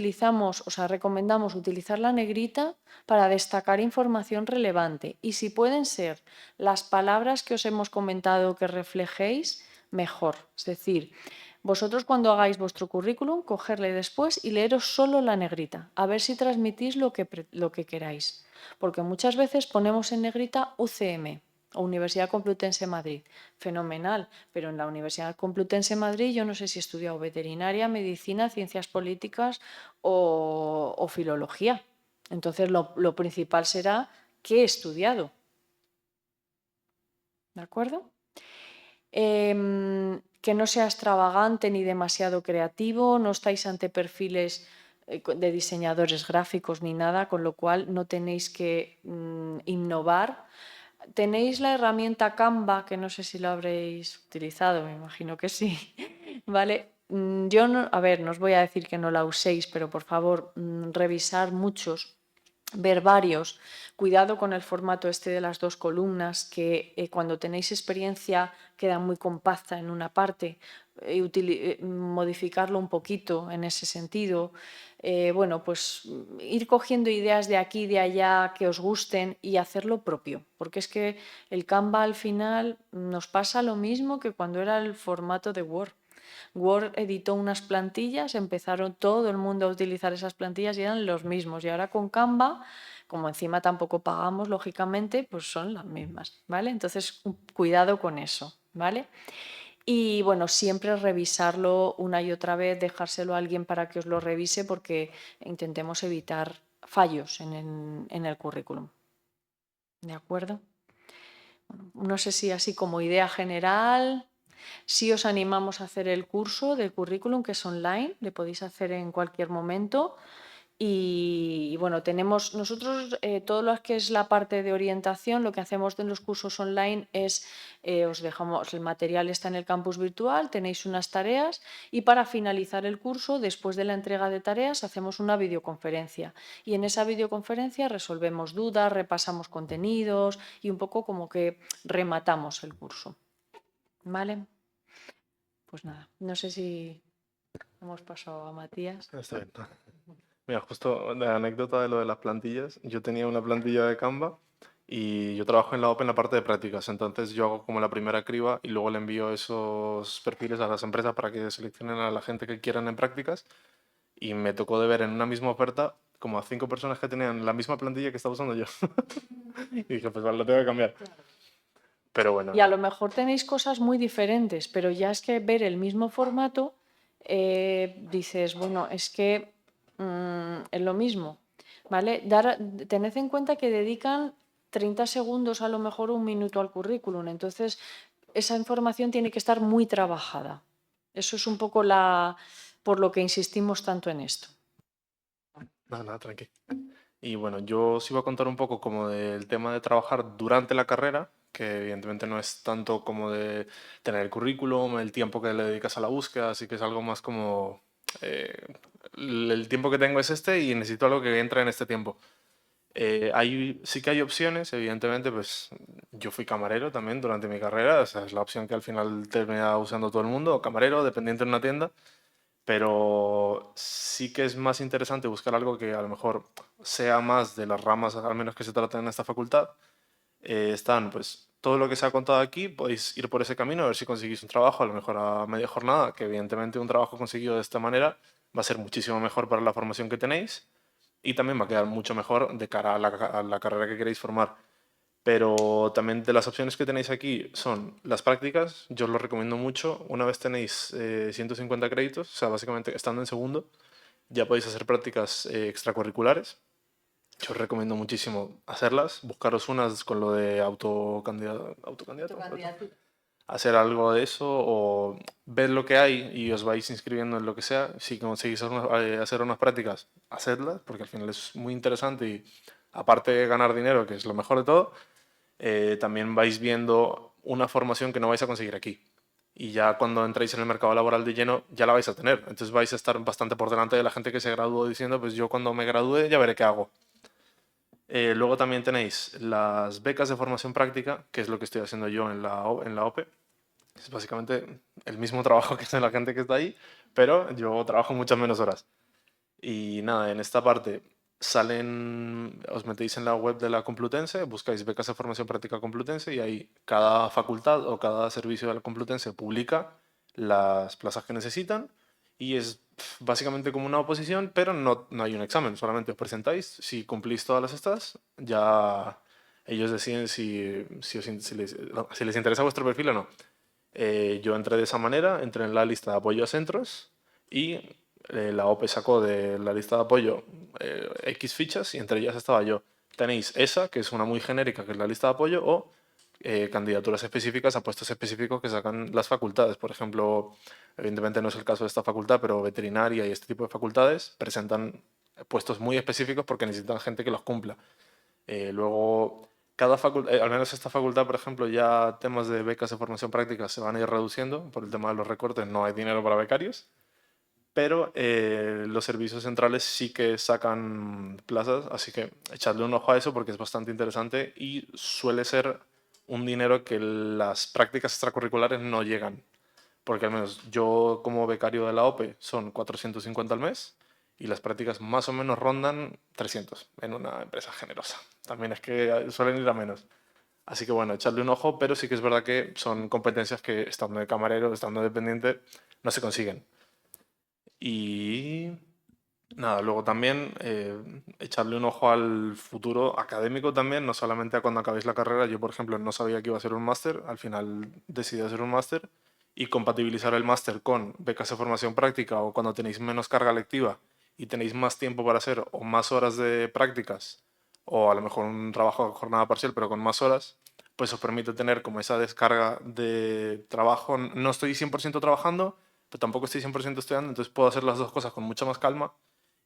[SPEAKER 3] Recomendamos utilizar la negrita para destacar información relevante y si pueden ser las palabras que os hemos comentado que reflejéis, mejor. Es decir, vosotros cuando hagáis vuestro currículum, cogerle después y leeros solo la negrita, a ver si transmitís lo que queráis. Porque muchas veces ponemos en negrita UCM o Universidad Complutense de Madrid. Fenomenal, pero en la Universidad Complutense de Madrid yo no sé si he estudiado veterinaria, medicina, ciencias políticas o filología. Entonces lo principal será qué he estudiado. ¿De acuerdo? Que no sea extravagante ni demasiado creativo, no estáis ante perfiles de diseñadores gráficos ni nada, con lo cual no tenéis que innovar. Tenéis la herramienta Canva, que no sé si lo habréis utilizado, me imagino que sí, ¿vale? Yo no, a ver, no os voy a decir que no la uséis, pero por favor, revisar muchos, ver varios. Cuidado con el formato este de las 2 columnas, que cuando tenéis experiencia queda muy compacta en una parte. Modificarlo un poquito en ese sentido. Bueno, pues ir cogiendo ideas de aquí y de allá que os gusten y hacerlo propio, porque es que el Canva al final nos pasa lo mismo que cuando era el formato de Word. Word editó unas plantillas, empezaron todo el mundo a utilizar esas plantillas y eran los mismos. Y ahora con Canva, como encima tampoco pagamos, lógicamente, pues son las mismas, ¿vale? Entonces, cuidado con eso, ¿vale? Y bueno, siempre revisarlo una y otra vez, dejárselo a alguien para que os lo revise porque intentemos evitar fallos en el currículum. ¿De acuerdo? Bueno, no sé si así como idea general, sí os animamos a hacer el curso del currículum que es online, le podéis hacer en cualquier momento. Y bueno, tenemos nosotros todo lo que es la parte de orientación, lo que hacemos en los cursos online es, os dejamos, el material está en el campus virtual, tenéis unas tareas y para finalizar el curso, después de la entrega de tareas, hacemos una videoconferencia. Y en esa videoconferencia resolvemos dudas, repasamos contenidos y un poco como que rematamos el curso. ¿Vale? Pues nada, no sé si hemos pasado a Matías.
[SPEAKER 1] Está bien. Mira, justo de anécdota de lo de las plantillas, yo tenía una plantilla de Canva Y yo trabajo en la OPE en la parte de prácticas, entonces yo hago como la primera criba y luego le envío esos perfiles a las empresas para que seleccionen a la gente que quieran en prácticas. Y me tocó de ver en una misma oferta como a 5 personas que tenían la misma plantilla que estaba usando yo. Y dije, pues vale, lo tengo que cambiar. Pero bueno,
[SPEAKER 3] Y a lo mejor tenéis cosas muy diferentes, pero ya es que ver el mismo formato, dices, bueno, es que es lo mismo, ¿vale? Tened en cuenta que dedican 30 segundos, a lo mejor un minuto al currículum, entonces esa información tiene que estar muy trabajada. Eso es un poco por lo que insistimos tanto en esto.
[SPEAKER 1] nada, tranqui. Y bueno, yo os iba a contar un poco como del tema de trabajar durante la carrera, que evidentemente no es tanto como de tener el currículum, el tiempo que le dedicas a la búsqueda, así que es algo más como eh, el tiempo que tengo es este y necesito algo que entre en este tiempo. Sí que hay opciones, evidentemente, pues yo fui camarero también durante mi carrera, esa es la opción que al final termina usando todo el mundo, o camarero, dependiente en una tienda, pero sí que es más interesante buscar algo que a lo mejor sea más de las ramas, al menos que se trata en esta facultad. Están, pues, todo lo que se ha contado aquí, podéis ir por ese camino, a ver si conseguís un trabajo, a lo mejor a media jornada, que evidentemente un trabajo conseguido de esta manera va a ser muchísimo mejor para la formación que tenéis y también va a quedar mucho mejor de cara a la carrera que queréis formar. Pero también de las opciones que tenéis aquí son las prácticas, yo os lo recomiendo mucho. Una vez tenéis 150 créditos, o sea, básicamente estando en segundo, ya podéis hacer prácticas extracurriculares. Yo os recomiendo muchísimo hacerlas, buscaros unas con lo de autocandidato, hacer algo de eso o ver lo que hay y os vais inscribiendo en lo que sea. Si conseguís hacer unas prácticas, hacedlas, porque al final es muy interesante y aparte de ganar dinero, que es lo mejor de todo, también vais viendo una formación que no vais a conseguir aquí. Y ya cuando entréis en el mercado laboral de lleno, ya la vais a tener. Entonces vais a estar bastante por delante de la gente que se graduó diciendo, pues yo cuando me gradúe ya veré qué hago. Luego también tenéis las becas de formación práctica, que es lo que estoy haciendo yo en la OPE. Es básicamente el mismo trabajo que hace la gente que está ahí, pero yo trabajo muchas menos horas. Y nada, en esta parte os metéis en la web de la Complutense, buscáis becas de formación práctica Complutense y ahí cada facultad o cada servicio de la Complutense publica las plazas que necesitan y es básicamente como una oposición, pero no hay un examen, solamente os presentáis, si cumplís todas las estas, ya ellos deciden si les interesa vuestro perfil o no. Yo entré de esa manera, entré en la lista de apoyo a centros y la OPE sacó de la lista de apoyo X fichas y entre ellas estaba yo. Tenéis esa, que es una muy genérica, que es la lista de apoyo, o candidaturas específicas a puestos específicos que sacan las facultades. Por ejemplo, evidentemente no es el caso de esta facultad, pero veterinaria y este tipo de facultades presentan puestos muy específicos porque necesitan gente que los cumpla. Luego, cada facultad, al menos esta facultad, por ejemplo, ya temas de becas de formación práctica se van a ir reduciendo por el tema de los recortes, no hay dinero para becarios, pero los servicios centrales sí que sacan plazas, así que echadle un ojo a eso porque es bastante interesante y suele ser un dinero que las prácticas extracurriculares no llegan, porque al menos yo como becario de la OPE son 450 al mes y las prácticas más o menos rondan 300 en una empresa generosa. También es que suelen ir a menos. Así que bueno, echarle un ojo, pero sí que es verdad que son competencias que estando de camarero, estando dependiente, no se consiguen. Y nada, luego también echarle un ojo al futuro académico también, no solamente a cuando acabéis la carrera. Yo, por ejemplo, no sabía que iba a hacer un máster, al final decidí hacer un máster y compatibilizar el máster con becas de formación práctica o cuando tenéis menos carga lectiva y tenéis más tiempo para hacer o más horas de prácticas o a lo mejor un trabajo a jornada parcial pero con más horas, pues os permite tener como esa descarga de trabajo. No estoy 100% trabajando, pero tampoco estoy 100% estudiando, entonces puedo hacer las dos cosas con mucha más calma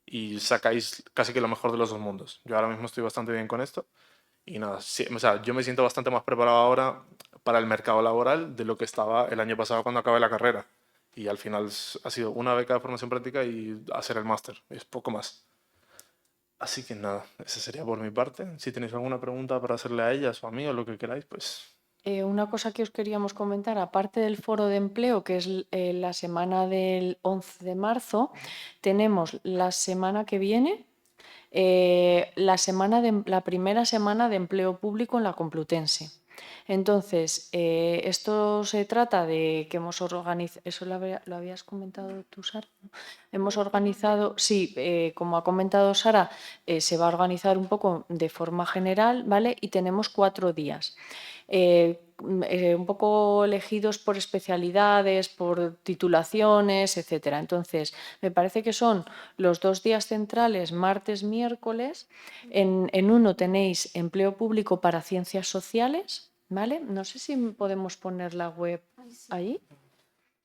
[SPEAKER 1] y sacáis casi que lo mejor de los dos mundos. Yo ahora mismo estoy bastante bien con esto y nada, sí, o sea, yo me siento bastante más preparado ahora para el mercado laboral de lo que estaba el año pasado cuando acabé la carrera. Y al final ha sido una beca de formación práctica y hacer el máster, es poco más. Así que nada, esa sería por mi parte. Si tenéis alguna pregunta para hacerle a ellas o a mí o lo que queráis, pues
[SPEAKER 3] Una cosa que os queríamos comentar, aparte del foro de empleo, que es la semana del 11 de marzo, tenemos la semana que viene la primera semana de empleo público en la Complutense. Entonces, esto se trata de que hemos organizado, ¿eso lo habías comentado tú, Sara? Hemos organizado, sí, como ha comentado Sara, se va a organizar un poco de forma general, ¿vale? Y tenemos 4 días. Un poco elegidos por especialidades, por titulaciones, etcétera. Entonces, me parece que son los 2 días centrales, martes, miércoles. En uno tenéis empleo público para ciencias sociales, ¿vale? No sé si podemos poner la web ahí.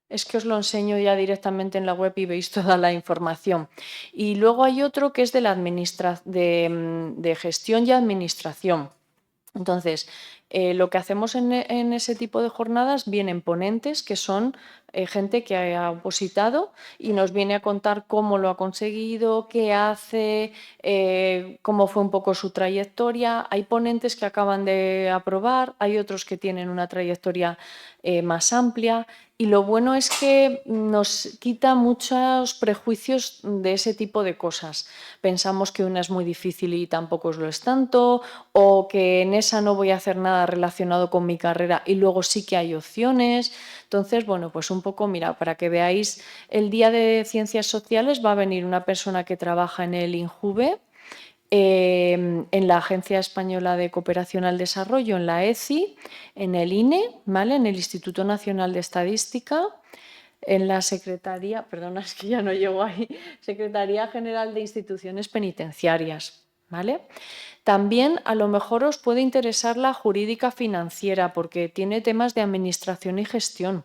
[SPEAKER 3] Es que os lo enseño ya directamente en la web y veis toda la información. Y luego hay otro que es de de gestión y administración. Entonces, lo que hacemos en ese tipo de jornadas, vienen ponentes que son gente que ha opositado y nos viene a contar cómo lo ha conseguido, qué hace, cómo fue un poco su trayectoria. Hay ponentes que acaban de aprobar, hay otros que tienen una trayectoria más amplia. Y lo bueno es que nos quita muchos prejuicios de ese tipo de cosas. Pensamos que una es muy difícil y tampoco lo es tanto, o que en esa no voy a hacer nada relacionado con mi carrera y luego sí que hay opciones. Entonces, bueno, pues un poco, mira, para que veáis, el día de Ciencias Sociales va a venir una persona que trabaja en el INJUVE, en la Agencia Española de Cooperación al Desarrollo, en la ECI, en el INE, ¿vale? En el Instituto Nacional de Estadística, en la Secretaría, perdona, es que ya no llego ahí, Secretaría General de Instituciones Penitenciarias, ¿vale? También a lo mejor os puede interesar la jurídica financiera porque tiene temas de administración y gestión.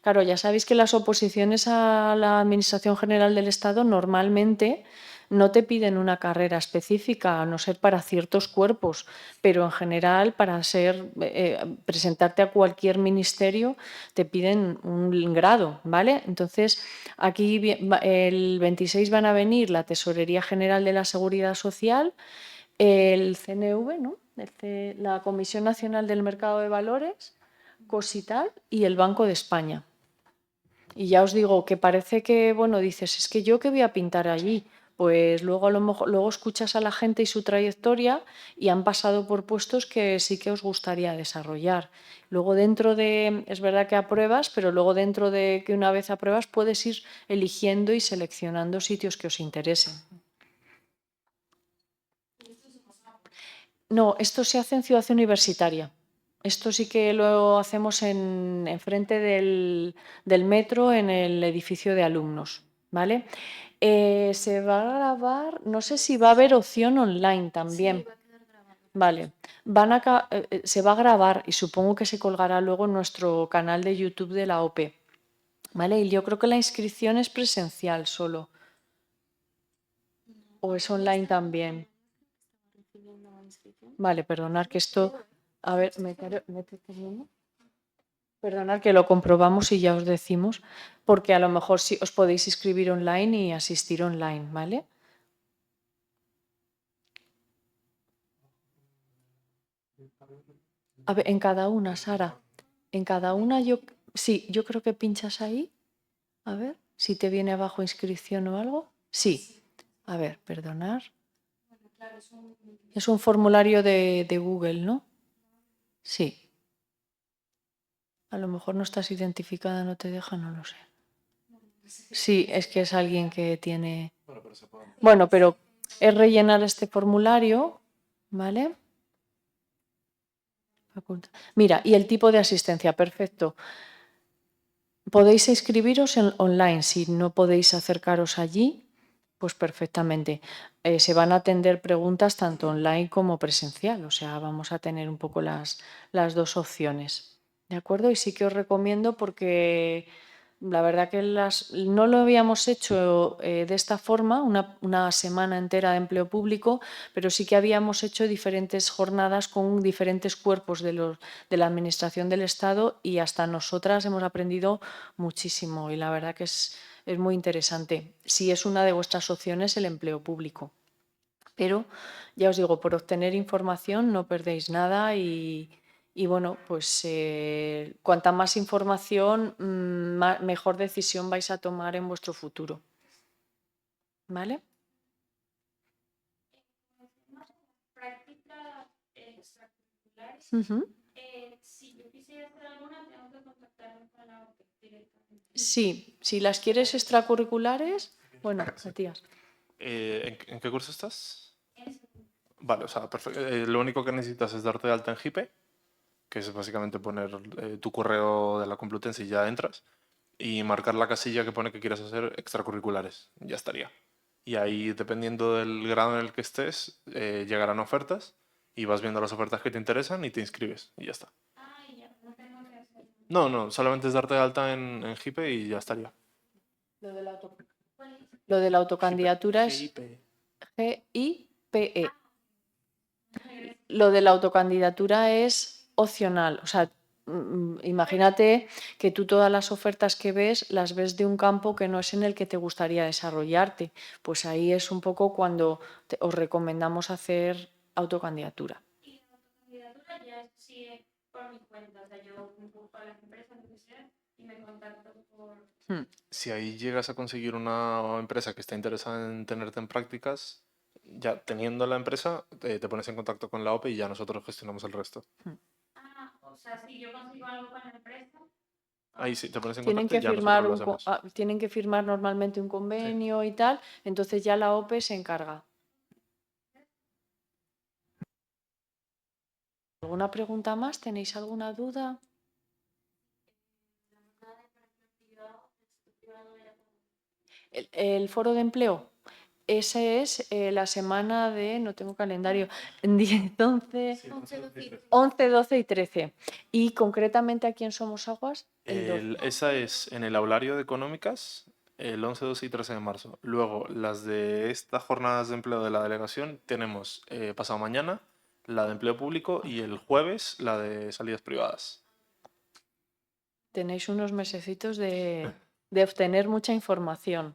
[SPEAKER 3] Claro, ya sabéis que las oposiciones a la Administración General del Estado normalmente no te piden una carrera específica, a no ser para ciertos cuerpos, pero en general para presentarte a cualquier ministerio te piden un grado, ¿vale? Entonces, aquí el 26 van a venir la Tesorería General de la Seguridad Social, el CNV, ¿no? La Comisión Nacional del Mercado de Valores, Cosital y el Banco de España. Y ya os digo que parece que, bueno, dices, es que yo qué voy a pintar allí. Pues luego a lo mejor, luego escuchas a la gente y su trayectoria y han pasado por puestos que sí que os gustaría desarrollar. Luego es verdad que apruebas, pero luego dentro de que una vez apruebas puedes ir eligiendo y seleccionando sitios que os interesen. No, esto se hace en Ciudad Universitaria. Esto sí que lo hacemos frente del metro, en el edificio de alumnos, ¿vale? Se va a grabar, no sé si va a haber opción online también.
[SPEAKER 2] Sí, va a quedar grabado.
[SPEAKER 3] Vale, se va a grabar y supongo que se colgará luego en nuestro canal de YouTube de la OP. ¿Vale? Y yo creo que la inscripción es presencial solo. ¿O es online también? Vale, perdonad que esto... A ver, perdonad que lo comprobamos y ya os decimos, porque a lo mejor sí os podéis inscribir online y asistir online, ¿vale? A ver, en cada una, Sara. En cada una sí, yo creo que pinchas ahí. A ver, si te viene abajo inscripción o algo. Sí. A ver, perdonar. Es un formulario de Google, ¿no? Sí. A lo mejor no estás identificada, no te deja, no lo sé. Sí, es que es alguien que tiene... Bueno, pero es rellenar este formulario, ¿vale? Mira, y el tipo de asistencia, perfecto. Podéis inscribiros online, si no podéis acercaros allí, pues perfectamente. Se van a atender preguntas tanto online como presencial, o sea, vamos a tener un poco las dos opciones. ¿De acuerdo? Y sí que os recomiendo porque la verdad que no lo habíamos hecho de esta forma, una semana entera de empleo público, pero sí que habíamos hecho diferentes jornadas con diferentes cuerpos de la Administración del Estado y hasta nosotras hemos aprendido muchísimo y la verdad que es muy interesante. Si es una de vuestras opciones el empleo público. Pero ya os digo, por obtener información no perdéis nada y bueno, pues cuanta más información, mejor decisión vais a tomar en vuestro futuro. ¿Vale? Ujú.
[SPEAKER 2] Si yo quisiera hacer alguna, tengo que contactarme con la OPE directamente.
[SPEAKER 3] Sí, si las quieres extracurriculares, bueno, Matías.
[SPEAKER 1] ¿En qué curso estás? Vale, o sea, perfecto. Lo único que necesitas es darte de alta en JIPE, que es básicamente poner tu correo de la Complutense y ya entras, y marcar la casilla que pone que quieres hacer extracurriculares. Ya estaría. Y ahí, dependiendo del grado en el que estés, llegarán ofertas y vas viendo las ofertas que te interesan y te inscribes y ya está. No, no, solamente es darte de alta en JIPE y ya estaría.
[SPEAKER 3] Lo de la autocandidatura es
[SPEAKER 1] JIPE.
[SPEAKER 3] GIPE. Lo de la autocandidatura es opcional. O sea, imagínate que tú todas las ofertas que ves las ves de un campo que no es en el que te gustaría desarrollarte. Pues ahí es un poco cuando os recomendamos hacer autocandidatura.
[SPEAKER 2] Y la autocandidatura ya sí es por mi cuenta, o sea, yo busco a las empresas, lo que sea, y me contacto por...
[SPEAKER 1] Si ahí llegas a conseguir una empresa que está interesada en tenerte en prácticas, ya teniendo la empresa, te pones en contacto con la OPE y ya nosotros gestionamos el resto.
[SPEAKER 2] Ah, o sea, si yo consigo algo con la empresa...
[SPEAKER 1] Ahí sí, te pones en
[SPEAKER 3] Tienen
[SPEAKER 1] contacto y
[SPEAKER 3] que
[SPEAKER 1] ya nosotros
[SPEAKER 3] firmar
[SPEAKER 1] lo hacemos.
[SPEAKER 3] tienen que firmar normalmente un convenio y tal, entonces ya la OPE se encarga. ¿Alguna pregunta más? ¿Tenéis alguna duda? El foro de empleo, ese es la semana de, no tengo calendario, 10, 11, 11, 12 y 13. Y concretamente aquí en Somos Aguas, el 12.
[SPEAKER 1] Esa es en el aulario de económicas el 11, 12 y 13 de marzo. Luego, las de estas jornadas de empleo de la delegación, tenemos pasado mañana la de empleo público y el jueves la de salidas privadas.
[SPEAKER 3] Tenéis unos mesecitos de obtener mucha información.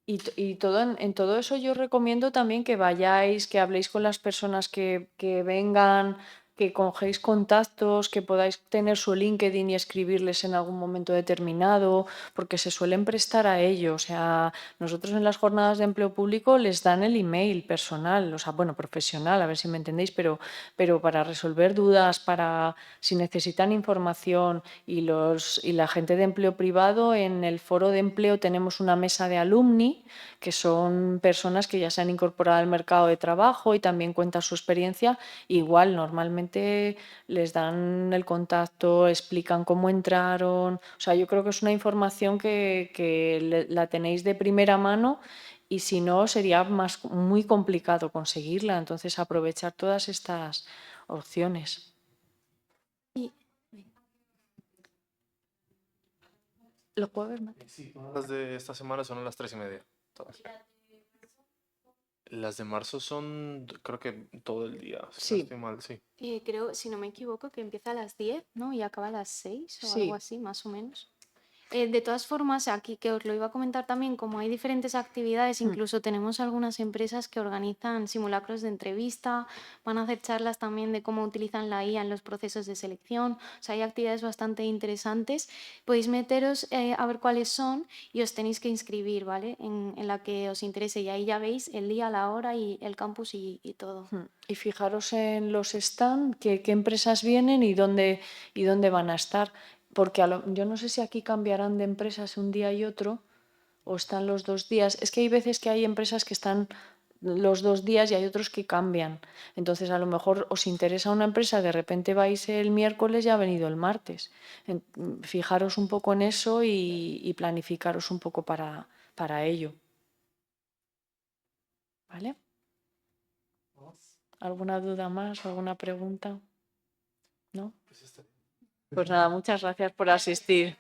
[SPEAKER 3] Y todo en todo eso yo recomiendo también que vayáis, que habléis con las personas que vengan, que cogéis contactos, que podáis tener su LinkedIn y escribirles en algún momento determinado, porque se suelen prestar a ello. O sea, nosotros en las jornadas de empleo público les dan el email personal, o sea, bueno, profesional, a ver si me entendéis, pero para resolver dudas, para si necesitan información y la gente de empleo privado, en el foro de empleo tenemos una mesa de alumni, que son personas que ya se han incorporado al mercado de trabajo y también cuentan su experiencia. Igual, normalmente les dan el contacto, explican cómo entraron. O sea, yo creo que es una información que la tenéis de primera mano y si no, sería muy complicado conseguirla. Entonces, aprovechar todas estas opciones. ¿Los jueves, Mati?
[SPEAKER 1] Sí, todas las de esta semana son a las 3:30. Todas. Las de marzo son, creo que todo el día, si no
[SPEAKER 3] Sí,
[SPEAKER 1] estoy mal, sí.
[SPEAKER 2] creo, si no me equivoco, que empieza a las 10, ¿no? Y acaba a las 6 o
[SPEAKER 3] sí.
[SPEAKER 2] algo así, más o menos. De todas formas, aquí que os lo iba a comentar también, como hay diferentes actividades, incluso tenemos algunas empresas que organizan simulacros de entrevista, van a hacer charlas también de cómo utilizan la IA en los procesos de selección, o sea, hay actividades bastante interesantes. Podéis meteros a ver cuáles son y os tenéis que inscribir, ¿vale? En la que os interese y ahí ya veis el día, la hora y el campus y todo.
[SPEAKER 3] Y fijaros en los stands, qué empresas vienen y dónde van a estar. Porque yo no sé si aquí cambiarán de empresas un día y otro o están los 2 días. Es que hay veces que hay empresas que están los 2 días y hay otros que cambian. Entonces, a lo mejor os interesa una empresa, de repente vais el miércoles y ha venido el martes. Fijaros un poco en eso y planificaros un poco para ello. ¿Vale? ¿Alguna duda más o alguna pregunta? ¿No? Pues nada, muchas gracias por asistir.